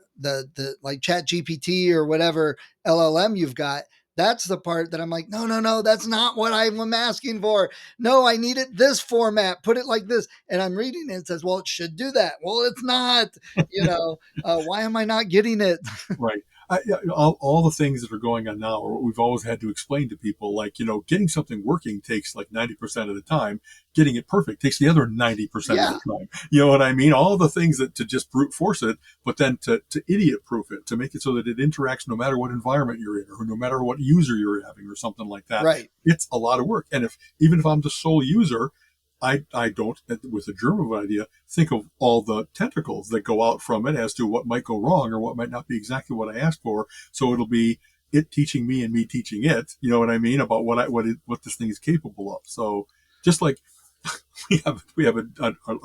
like Chat GPT or whatever LLM you've got, that's the part that I'm like, no, no, no, that's not what I'm asking for. No, I need it this format. Put it like this. And I'm reading it. It says, well, it should do that. Well, it's not. Why am I not getting it? Right. All the things that are going on now are what we've always had to explain to people. Like, getting something working takes like 90% of the time. Getting it perfect takes the other 90% of Yeah. the time. You know what I mean? All the things that to just brute force it, but then to idiot proof it, to make it so that it interacts no matter what environment you're in or no matter what user you're having or something like that. Right. It's a lot of work. And even if I'm the sole user, I don't, with a germ of an idea, think of all the tentacles that go out from it as to what might go wrong or what might not be exactly what I asked for. So it'll be it teaching me and me teaching it. You know what I mean about what this thing is capable of. So just like we have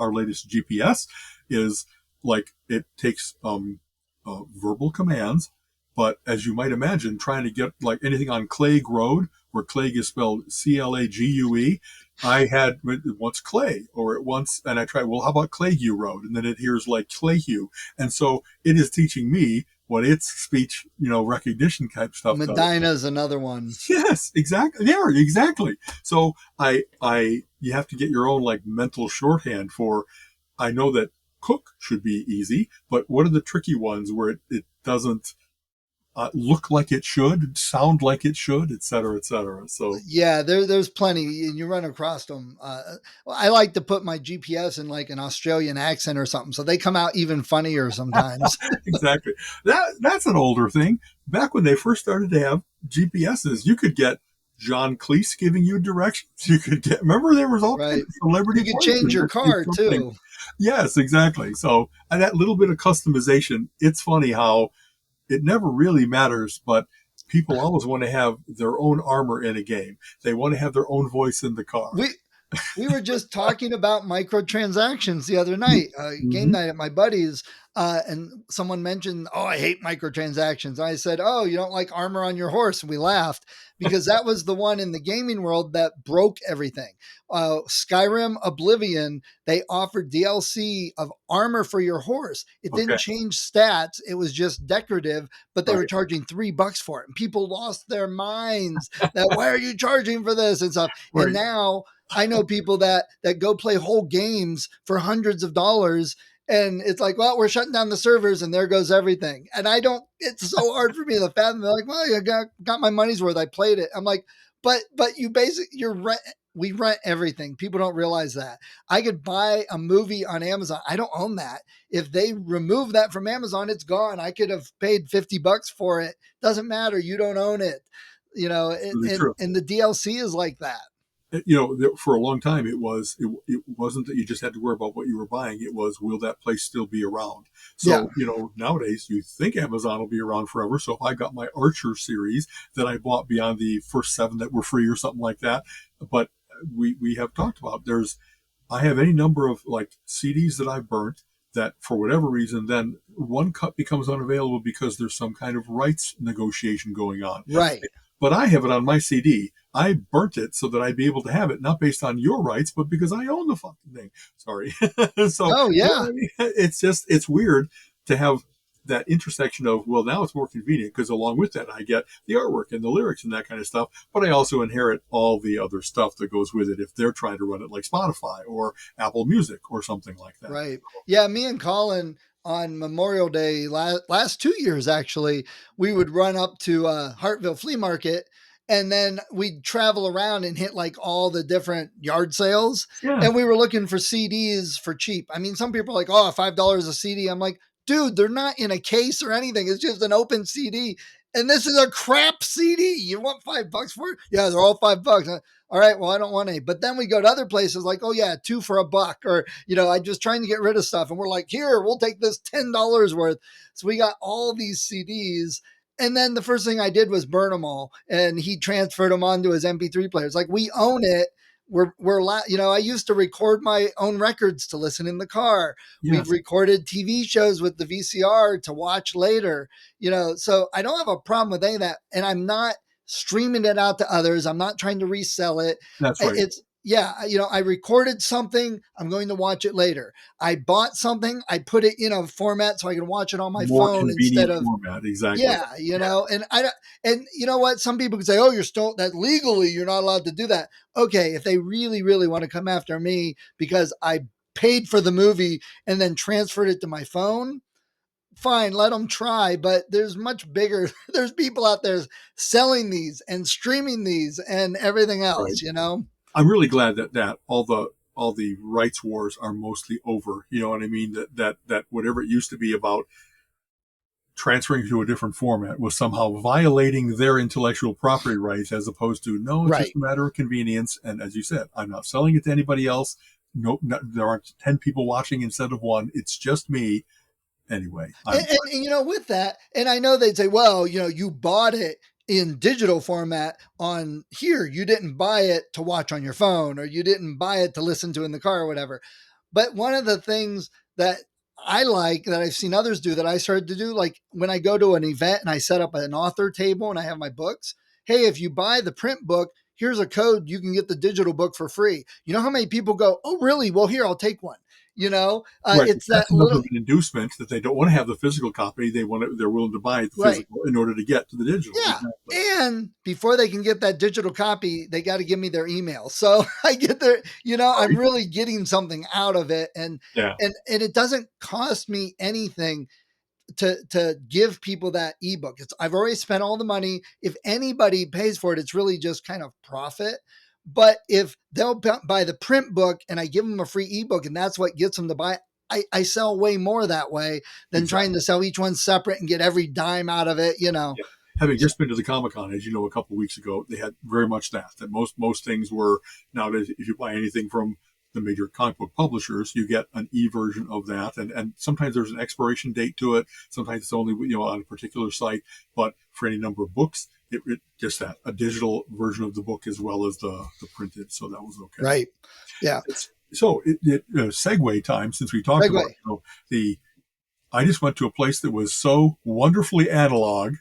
our latest GPS is like it takes verbal commands. But as you might imagine, trying to get like anything on Clague Road, where Clague is spelled Clague, I had once Clay or it once, and I tried, well, how about Clayhue Road? And then it hears like Clayhue. And so it is teaching me what its speech, recognition type stuff does. Medina's another one. Yes, exactly. Yeah, exactly. So you have to get your own like mental shorthand for, I know that cook should be easy, but what are the tricky ones where it doesn't look like it should, sound like it should, et cetera, et cetera. So yeah, there's plenty, and you run across them. I like to put my GPS in like an Australian accent or something, so they come out even funnier sometimes. exactly. That's an older thing. Back when they first started to have GPSs, you could get John Cleese giving you directions. You could remember there was all kinds Right. of celebrity. You could change your car too. Yes, exactly. So and that little bit of customization, it's funny how it never really matters, but people always want to have their own armor in a game. They want to have their own voice in the car. We were just talking about microtransactions the other night, game night at my buddy's, and someone mentioned, "Oh, I hate microtransactions." I said, "Oh, you don't like armor on your horse?" And we laughed because that was the one in the gaming world that broke everything. Skyrim Oblivion, they offered DLC of armor for your horse. It didn't change stats; it was just decorative, but they were charging $3 for it, and people lost their minds. That why are you charging for this and stuff? Right. And now I know people that go play whole games for hundreds of dollars, and it's like, well, we're shutting down the servers and there goes everything. And it's so hard for me to fathom. They're like, well, I got my money's worth. I played it. I'm like, but we rent everything. People don't realize that. I could buy a movie on Amazon. I don't own that. If they remove that from Amazon, it's gone. I could have paid $50 for it. Doesn't matter. You don't own it. And the DLC is like that. For a long time, it wasn't that you just had to worry about what you were buying. It was, will that place still be around? So, nowadays you think Amazon will be around forever. So if I got my Archer series that I bought beyond the first 7 that were free or something like that, but we have talked about, I have any number of like CDs that I've burnt that for whatever reason, then one cut becomes unavailable because there's some kind of rights negotiation going on. Right. But I have it on my CD. I burnt it so that I'd be able to have it, not based on your rights, but because I own the fucking thing. Sorry. So, it's weird to have that intersection of, well, now it's more convenient because along with that, I get the artwork and the lyrics and that kind of stuff, but I also inherit all the other stuff that goes with it if they're trying to run it like Spotify or Apple Music or something like that. Right. Yeah. Me and Colin on Memorial Day last 2 years, actually, we would run up to Hartville Flea Market, and then we'd travel around and hit like all the different yard sales. Yeah. And we were looking for CDs for cheap. I mean, some people are like, oh, $5 a CD. I'm like, dude, they're not in a case or anything. It's just an open CD. And this is a crap CD. You want $5 for it? Yeah, they're all $5. All right, well, I don't want any. But then we go to other places like, oh yeah, 2 for $1. Or, I'm just trying to get rid of stuff. And we're like, here, we'll take this $10 worth. So we got all these CDs. And then the first thing I did was burn them all. And he transferred them onto his MP3 players. Like, we own it. I used to record my own records to listen in the car. Yes. We've recorded TV shows with the VCR to watch later, so I don't have a problem with any of that. And I'm not streaming it out to others. I'm not trying to resell it. That's right. I recorded something. I'm going to watch it later. I bought something. I put it in a format so I can watch it on my phone instead of format. Exactly. Yeah, and you know what? Some people can say, "Oh, you're still that legally. You're not allowed to do that." Okay, if they really, really want to come after me because I paid for the movie and then transferred it to my phone, fine, let them try. But there's much bigger. There's people out there selling these and streaming these and everything else. Right. I'm really glad that all the rights wars are mostly over. You know what I mean? That whatever it used to be about transferring to a different format was somehow violating their intellectual property rights, as opposed to, no, it's just a matter of convenience. And as you said, I'm not selling it to anybody else. No, there aren't 10 people watching instead of 1. It's just me. Anyway. And with that, and I know they'd say, well, you bought it in digital format on here. You didn't buy it to watch on your phone, or you didn't buy it to listen to in the car or whatever. But one of the things that I like that I've seen others do that I started to do, like when I go to an event and I set up an author table and I have my books. Hey, if you buy the print book, here's a code. You can get the digital book for free. You know how many people go, oh, really? Well, here, I'll take one. Right. It's That's that little an inducement that they don't want to have the physical copy. They're willing to buy the physical in order to get to the digital. Yeah. Exactly. And before they can get that digital copy, they got to give me their email. So I get their, I'm really getting something out of it. And it doesn't cost me anything to give people that ebook. I've already spent all the money. If anybody pays for it, it's really just kind of profit. But if they'll buy the print book and I give them a free ebook and that's what gets them to buy, I sell way more that way than trying to sell each one separate and get every dime out of it, Yeah. Having just been to the Comic-Con, as you know, a couple of weeks ago, they had very much that most things were nowadays, if you buy anything from the major comic book publishers, you get an e-version of that. And sometimes there's an expiration date to it. Sometimes it's only, on a particular site, but for any number of books, it just that a digital version of the book as well as the printed. So that was okay. Right. Yeah. So segue time, since we talked about, I just went to a place that was so wonderfully analog.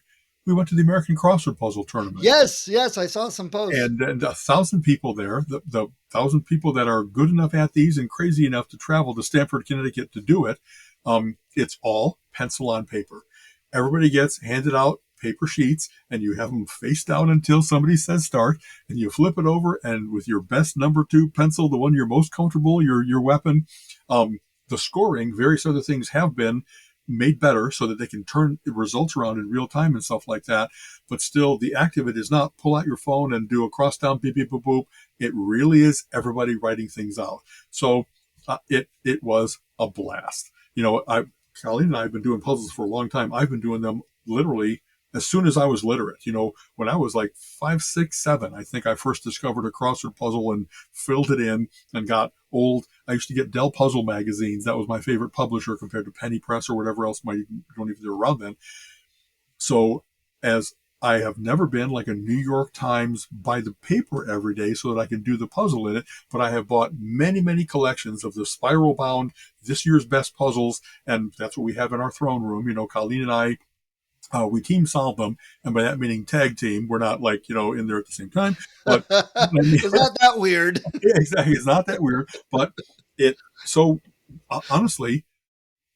We went to the American Crossword Puzzle Tournament. Yes, I saw some posts. And 1,000 people there, the 1,000 people that are good enough at these and crazy enough to travel to Stamford, Connecticut to do it. It's all pencil on paper. Everybody gets handed out paper sheets and you have them face down until somebody says start, and you flip it over, and with your best number 2 pencil, the one you're most comfortable, your weapon, the scoring, various other things have been made better so that they can turn the results around in real time and stuff like that. But still, the act of it is not pull out your phone and do a cross down, beep, beep, boop, boop. It really is everybody writing things out. So it was a blast. Colleen and I have been doing puzzles for a long time. I've been doing them literally as soon as I was literate. When I was like 5, 6, 7, I think I first discovered a crossword puzzle and filled it in and got old. I used to get Dell Puzzle magazines. That was my favorite publisher compared to Penny Press or whatever else don't even do around then. So as I have never been like a New York Times by the paper every day so that I can do the puzzle in it, but I have bought many, many collections of the spiral bound, this year's best puzzles. And that's what we have in our throne room. Colleen and I, we team solve them, and by that meaning tag team. We're not like, in there at the same time. But it's not that weird. Yeah, exactly. It's not that weird. But honestly,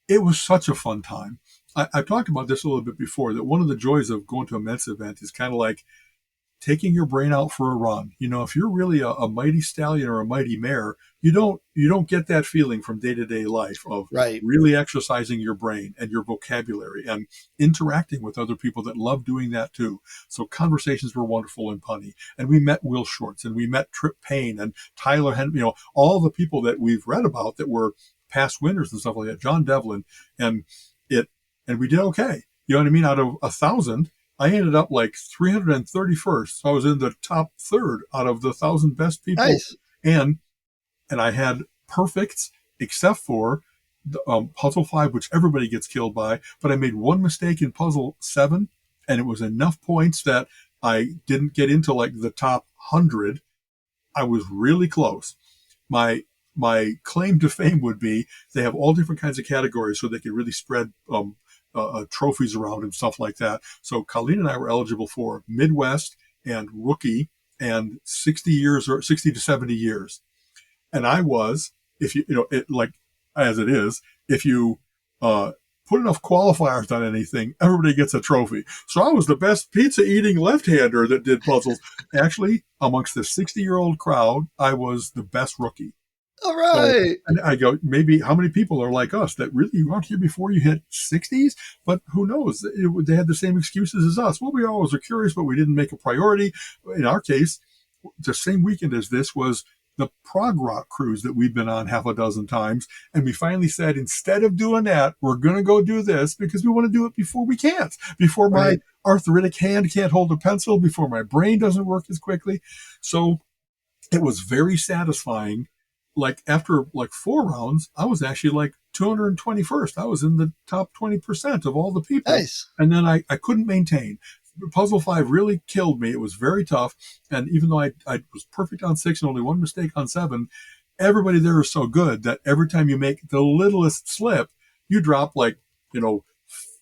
it was such a fun time. I've talked about this a little bit before, that one of the joys of going to a men's event is kind of like taking your brain out for a run. If you're really a mighty stallion or a mighty mare, you don't get that feeling from day-to-day life of really exercising your brain and your vocabulary and interacting with other people that love doing that too. So conversations were wonderful and punny. And we met Will Shortz and we met Trip Payne and Tyler Henry, all the people that we've read about that were past winners and stuff like that, John Devlin. And it and we did okay. You know what I mean? Out of 1,000, I ended up like 331st. So I was in the top third out of the 1,000 best people. Nice. And I had perfects except for the, puzzle 5, which everybody gets killed by. But I made one mistake in puzzle 7, and it was enough points that I didn't get into like the top 100. I was really close. My claim to fame would be they have all different kinds of categories so they can really spread trophies around and stuff like that. So Colleen and I were eligible for Midwest and Rookie and 60 years or 60 to 70 years. And I was, if you know, it like as it is, if you put enough qualifiers on anything, everybody gets a trophy. So I was the best pizza eating left-hander that did puzzles. Actually, amongst the 60-year-old crowd, I was the best rookie. All right. So, and I go, maybe how many people are like us that really weren't here before you hit 60s? But who knows? They had the same excuses as us. Well, we always were curious, but we didn't make a priority. In our case, the same weekend as this was the prog rock cruise that we've been on half a dozen times. And we finally said, instead of doing that, we're going to go do this because we want to do it before we can't, before my arthritic hand can't hold a pencil, before my brain doesn't work as quickly. So it was very satisfying. Like after like 4 rounds, I was actually like 221st. I was in the top 20% of all the people. Nice. And then I couldn't maintain. Puzzle 5 really killed me. It was very tough. And even though I was perfect on 6 and only one mistake on 7, everybody there is so good that every time you make the littlest slip, you drop like,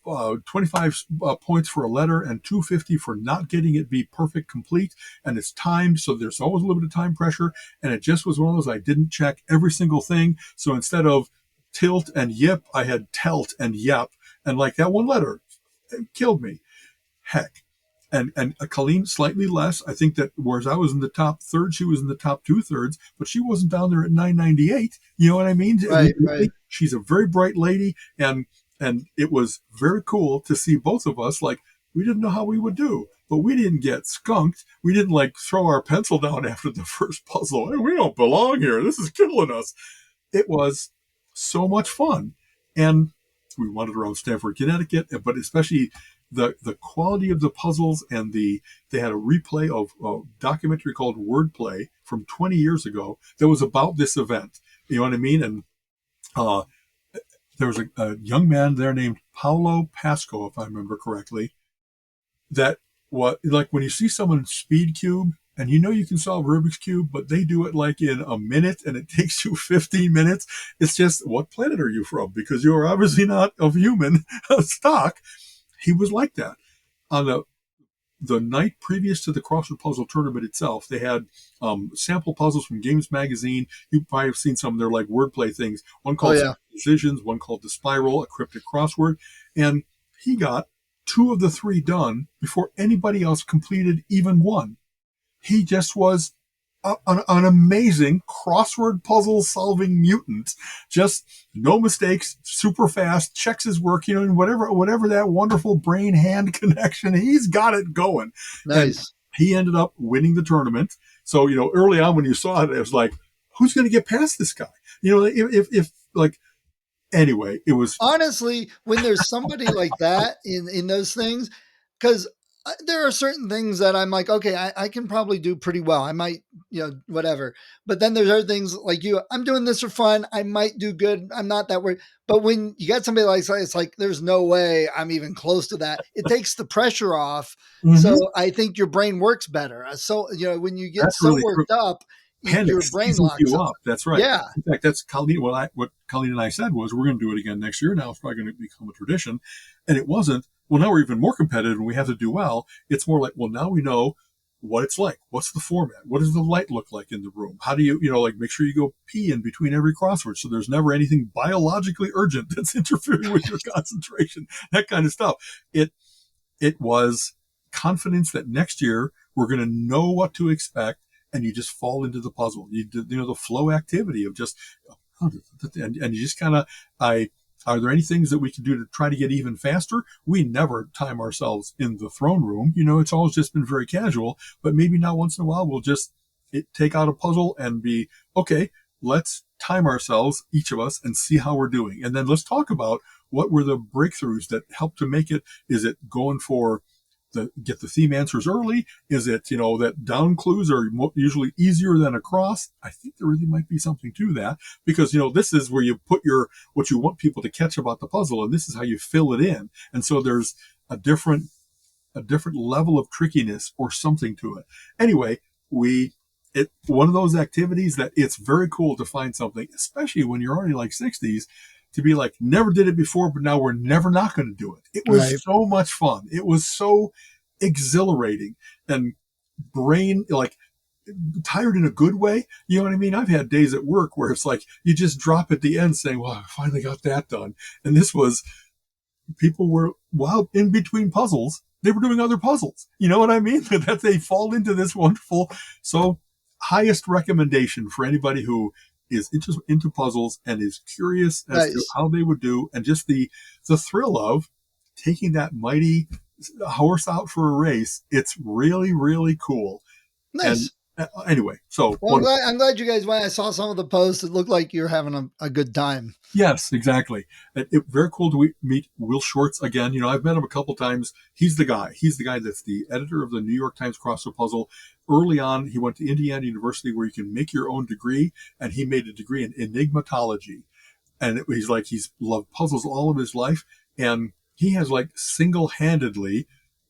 25 points for a letter and 250 for not getting it be perfect complete. And it's timed. So there's always a little bit of time pressure. And it just was one of those, I didn't check every single thing. So instead of tilt and yip, I had telt and yep. And like that one letter, it killed me. Heck. And Colleen slightly less. I think that whereas I was in the top third, she was in the top 2/3, but she wasn't down there at 998. You know what I mean? Right, right. She's a very bright lady. And it was very cool to see both of us, like, we didn't know how we would do, but we didn't get skunked. We didn't like throw our pencil down after the first puzzle. Hey, we don't belong here. This is killing us. It was so much fun. And we wandered around Stamford, Connecticut, but especially the quality of the puzzles and they had a replay of a documentary called Wordplay from 20 years ago that was about this event. You know what I mean? And, there was a young man there named Paolo Pasco, if I remember correctly, that what like when you see someone speed cube and you can solve Rubik's Cube, but they do it like in a minute and it takes you 15 minutes. It's just, what planet are you from? Because you're obviously not of human stock. He was like that. On the night previous to the Crossword Puzzle tournament itself, they had sample puzzles from Games Magazine. You probably have seen some of their like wordplay things. One called Decisions, one called The Spiral, a cryptic crossword. And he got 2 of the 3 done before anybody else completed even one. He just was an amazing crossword puzzle solving mutant. Just no mistakes, super fast, checks his work, and whatever that wonderful brain hand connection, he's got it going. Nice. And he ended up winning the tournament. So, early on when you saw it, it was like, who's going to get past this guy? If anyway, it was honestly, when there's somebody like that in those things, because there are certain things that I'm like, okay, I can probably do pretty well. I might, whatever. But then there's other things like I'm doing this for fun. I might do good. I'm not that worried. But when you got somebody like that, it's like, there's no way I'm even close to that. It takes the pressure off. Mm-hmm. So I think your brain works better. So, when you get really worked up, your brain locks you up. That's right. Yeah. In fact, that's Colleen. What Colleen and I said was, we're going to do it again next year. Now it's probably going to become a tradition. And it wasn't. Well, now we're even more competitive and we have to do well. It's more like, well, now we know what it's like. What's the format? What does the light look like in the room? How do you, make sure you go pee in between every crossword so there's never anything biologically urgent that's interfering with your concentration, that kind of stuff. It was confidence that next year we're going to know what to expect, and you just fall into the puzzle. You did, the flow activity of just, and you just kind of, are there any things that we can do to try to get even faster? We never time ourselves in the throne room. It's always just been very casual, but maybe now once in a while we'll just take out a puzzle and be, okay, let's time ourselves, each of us, and see how we're doing. And then let's talk about what were the breakthroughs that helped to make it? Is it going for get the theme answers early? Is it, that down clues are usually easier than across? I think there really might be something to that, because, this is where you put what you want people to catch about the puzzle, and this is how you fill it in. And so there's a different level of trickiness or something to it. Anyway, one of those activities that it's very cool to find something, especially when you're already like 60s, to be like, never did it before, but now we're never not going to do it. It was so much fun. It was so exhilarating and brain, like, tired in a good way. You know what I mean? I've had days at work where it's like, you just drop at the end saying, well, I finally got that done. And this was, people were, while in between puzzles, they were doing other puzzles. You know what I mean? That they fall into this wonderful. So highest recommendation for anybody who is into puzzles and is curious as to how they would do, and just the thrill of taking that mighty horse out for a race. It's really, really cool. Nice. And anyway, so I'm glad you guys went. I saw some of the posts. It looked like you're having a good time. Yes, exactly. Very cool to meet Will Shortz again. I've met him a couple times. He's the guy that's the editor of the New York Times Crossword Puzzle. Early on, he went to Indiana University, where you can make your own degree, and he made a degree in enigmatology. And he's loved puzzles all of his life, and he has single-handedly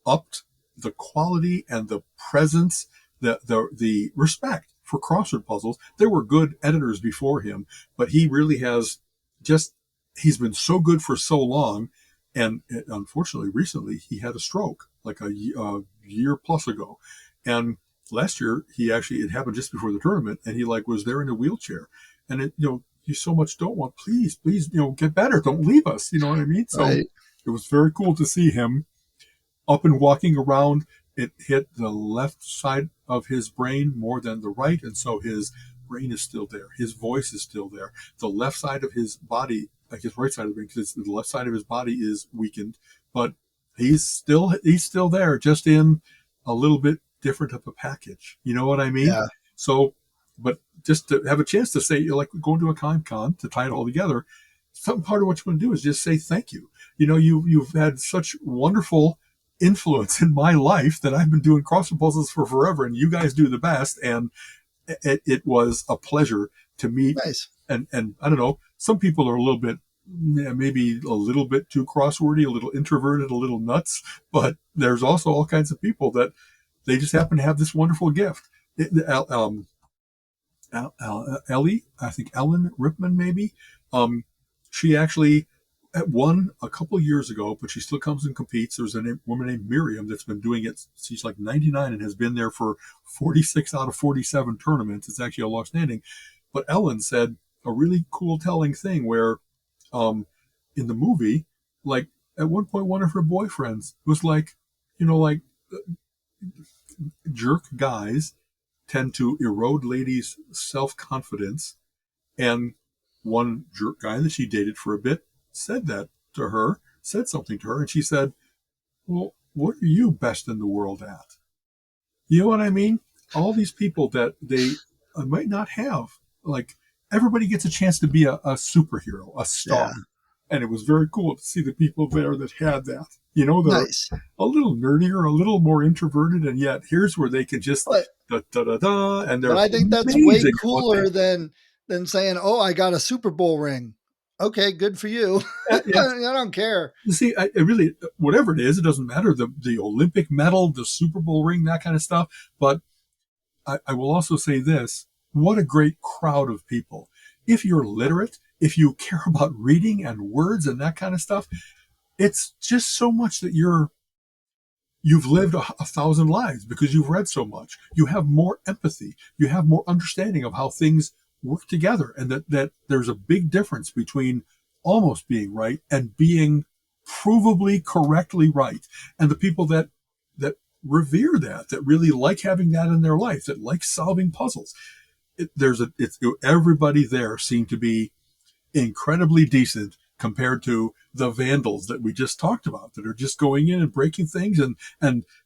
upped the quality and the presence, the respect for crossword puzzles. There were good editors before him, but he really has he's been so good for so long. And unfortunately, recently he had a stroke, like a year plus ago. And last year, it happened just before the tournament, and he was there in a wheelchair. And you so much don't want, please, get better. Don't leave us. You know what I mean? So It was very cool to see him up and walking around. It hit the left side of his brain more than the right. And so his brain is still there. His voice is still there. The left side of his body, like his right side of the brain, because the left side of his body is weakened, but he's still there, just in a little bit different of a package. You know what I mean? Yeah. So, but just to have a chance to say, like going to a Comic-Con, to tie it all together, some part of what you want to do is just say thank you. You've had such wonderful influence in my life that I've been doing crossword puzzles for forever, and you guys do the best. And it was a pleasure to meet. Nice. And I don't know, some people are a little bit, maybe a little bit too crosswordy, a little introverted, a little nuts, but there's also all kinds of people that they just happen to have this wonderful gift. Ellie, I think Ellen Ripman, maybe. She actually won a couple years ago, but she still comes and competes. There's a woman named Miriam that's been doing it. She's 99 and has been there for 46 out of 47 tournaments. It's actually a long standing. But Ellen said a really cool telling thing where, in the movie, at one point, one of her boyfriends was jerk guys tend to erode ladies' self-confidence. And one jerk guy that she dated for a bit said something to her, and she said, well, what are you best in the world at? You know what I mean? All these people that they might not have, everybody gets a chance to be a superhero, a star. Yeah. And it was very cool to see the people there that had that, nice. A little nerdier, a little more introverted, and yet here's where they can just da-da-da-da, and they're. But I think that's way cooler than saying, oh, I got a Super Bowl ring. Okay, good for you. Yeah. I don't care. You see, I really, whatever it is, it doesn't matter. The Olympic medal, the Super Bowl ring, that kind of stuff. But I will also say this, what a great crowd of people. If you're literate, if you care about reading and words and that kind of stuff, it's just so much that you've lived a 1,000 lives because you've read so much. You have more empathy. You have more understanding of how things work together, and that there's a big difference between almost being right and being provably correctly right. And the people that revere that really like having that in their life, that like solving puzzles, everybody there seemed to be incredibly decent compared to the vandals that we just talked about, that are just going in and breaking things, and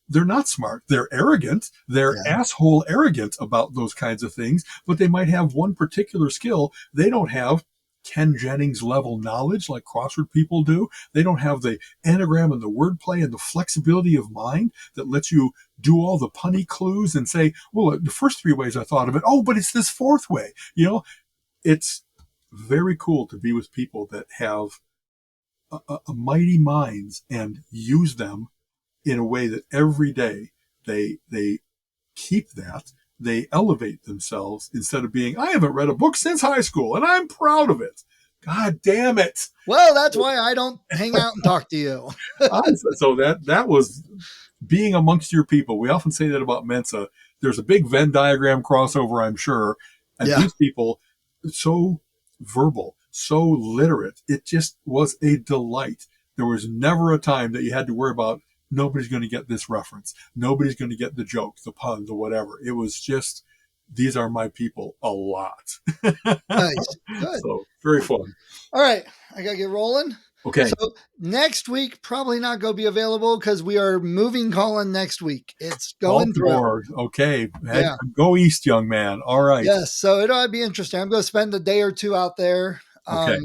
they're not smart. They're arrogant. They're asshole arrogant about those kinds of things, but they might have one particular skill. They don't have Ken Jennings level knowledge like crossword people do. They don't have the anagram and the wordplay and the flexibility of mind that lets you do all the punny clues and say, well, the first three ways I thought of it. Oh, but it's this fourth way. It's very cool to be with people that have a mighty minds and use them in a way that every day they keep that. They elevate themselves instead of being, I haven't read a book since high school and I'm proud of it. God damn it. Well, that's why I don't hang out and talk to you. So that was being amongst your people. We often say that about Mensa. There's a big Venn diagram crossover, I'm sure. And these people, so verbal, so literate. It just was a delight. There was never a time that you had to worry about nobody's going to get this reference. Nobody's going to get the joke, the pun, the whatever. It was just, these are my people a lot. Nice. Good. So very fun. All right. I got to get rolling. Okay. So next week, probably not going to be available because we are moving Colin next week. It's going through. Okay. Yeah. Go east, young man. All right. Yes. So it'll be interesting. I'm going to spend a day or two out there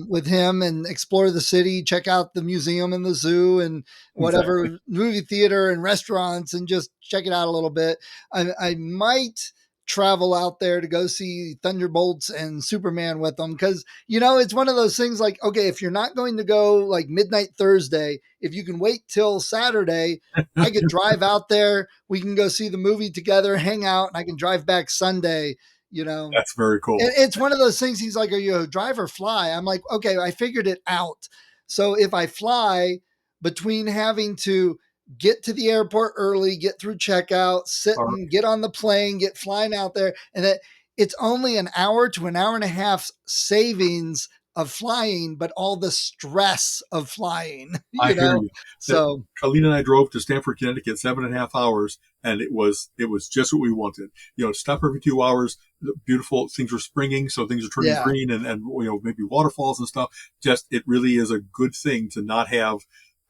with him and explore the city, check out the museum and the zoo and whatever movie theater and restaurants and just check it out a little bit. I might travel out there to go see Thunderbolts and Superman with them because, it's one of those things like, okay, if you're not going to go like midnight Thursday, if you can wait till Saturday, I could drive out there. We can go see the movie together, hang out, and I can drive back Sunday. That's very cool. It's one of those things. He's like, are you a drive or fly? I'm like, okay, I figured it out. So if I fly, between having to get to the airport early, get through checkout, sit and get on the plane, get flying out there, and it's only an hour to an hour and a half savings of flying, but all the stress of flying. I hear you. So Colleen and I drove to Stamford, Connecticut, 7.5 hours, and it was just what we wanted. Stop every 2 hours. Beautiful things are springing, so things are turning green, and maybe waterfalls and stuff. Just it really is a good thing to not have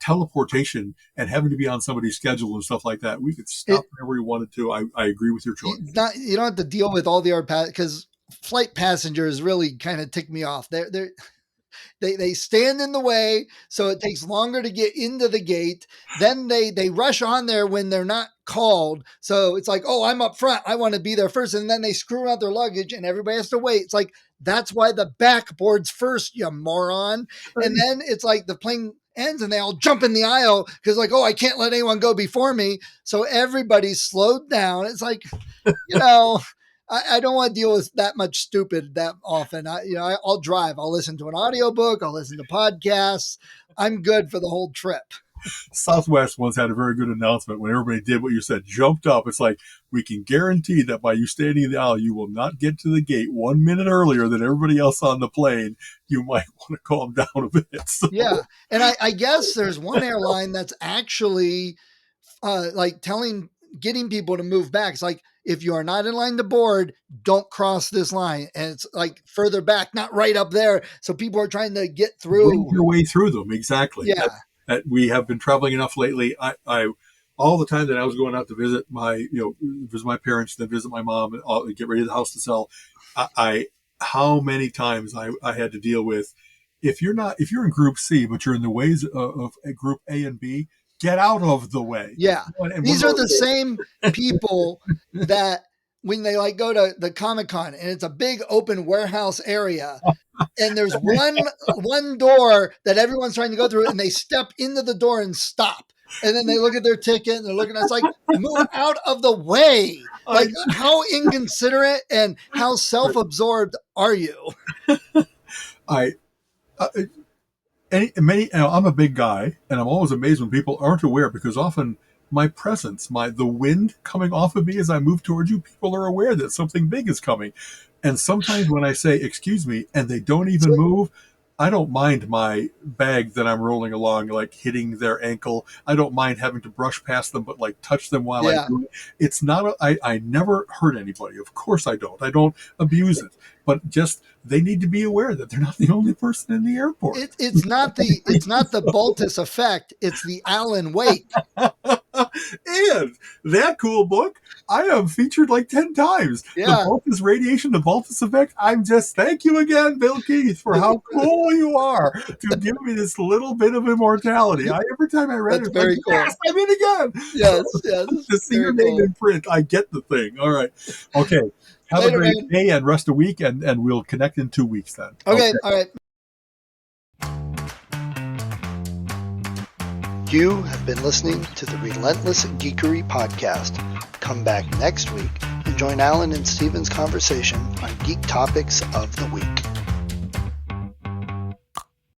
teleportation and having to be on somebody's schedule and stuff like that. We could stop whenever we wanted to. I agree with your choice. You don't have to deal with all the other because flight passengers really kind of tick me off. They stand in the way, so it takes longer to get into the gate. Then they rush on there when they're not called. So it's like, oh, I'm up front. I want to be there first. And then they screw out their luggage and everybody has to wait. It's like, that's why the back board's first, you moron. And then it's like the plane ends and they all jump in the aisle because like, oh, I can't let anyone go before me. So everybody's slowed down. It's like, I don't want to deal with that much stupid that often. I'll drive. I'll listen to an audiobook. I'll listen to podcasts. I'm good for the whole trip. Southwest once had a very good announcement when everybody did what you said, jumped up. It's like, we can guarantee that by you standing in the aisle, you will not get to the gate 1 minute earlier than everybody else on the plane. You might want to calm down a bit. So. Yeah. And I guess there's one airline that's actually getting people to move back. It's like, if you are not in line to board, don't cross this line. And it's like further back, not right up there. So people are trying to get through. Bring your way through them. Exactly. Yeah. That we have been traveling enough lately. I all the time that I was going out to visit visit my parents, then visit my mom, and get ready to the house to sell. How many times I had to deal with, if you're in group C, but you're in the ways of group A and B, get out of the way. Yeah. And these are the same people that when they go to the Comic-Con and it's a big open warehouse area and there's one door that everyone's trying to go through and they step into the door and stop. And then they look at their ticket and they're looking at us like, move out of the way. Like, how inconsiderate and how self-absorbed are you? I'm a big guy, and I'm always amazed when people aren't aware, because often my presence, the wind coming off of me as I move towards you, people are aware that something big is coming. And sometimes when I say, excuse me, and they don't even move, I don't mind my bag that I'm rolling along, hitting their ankle. I don't mind having to brush past them, but touch them while I do it. It's not, I never hurt anybody. Of course I don't. I don't abuse it. But just, they need to be aware that they're not the only person in the airport. It's not the Baltus effect. It's the Alan Wake. And that cool book, I have featured like 10 times. Yeah. The Baltus Radiation, the Baltus Effect. I'm just, thank you again, Bill Keith, for how cool you are to give me this little bit of immortality. Every time I read That's it, very like, cool. yes, I'm in again. Yes, yes. To see your Very name cool. in print, I get the thing. All right. Okay. Have Later, a great man. day and rest a week, and we'll connect in 2 weeks then. Okay. All right. You have been listening to the Relentless Geekery Podcast. Come back next week and join Alan and Steven's conversation on geek topics of the week.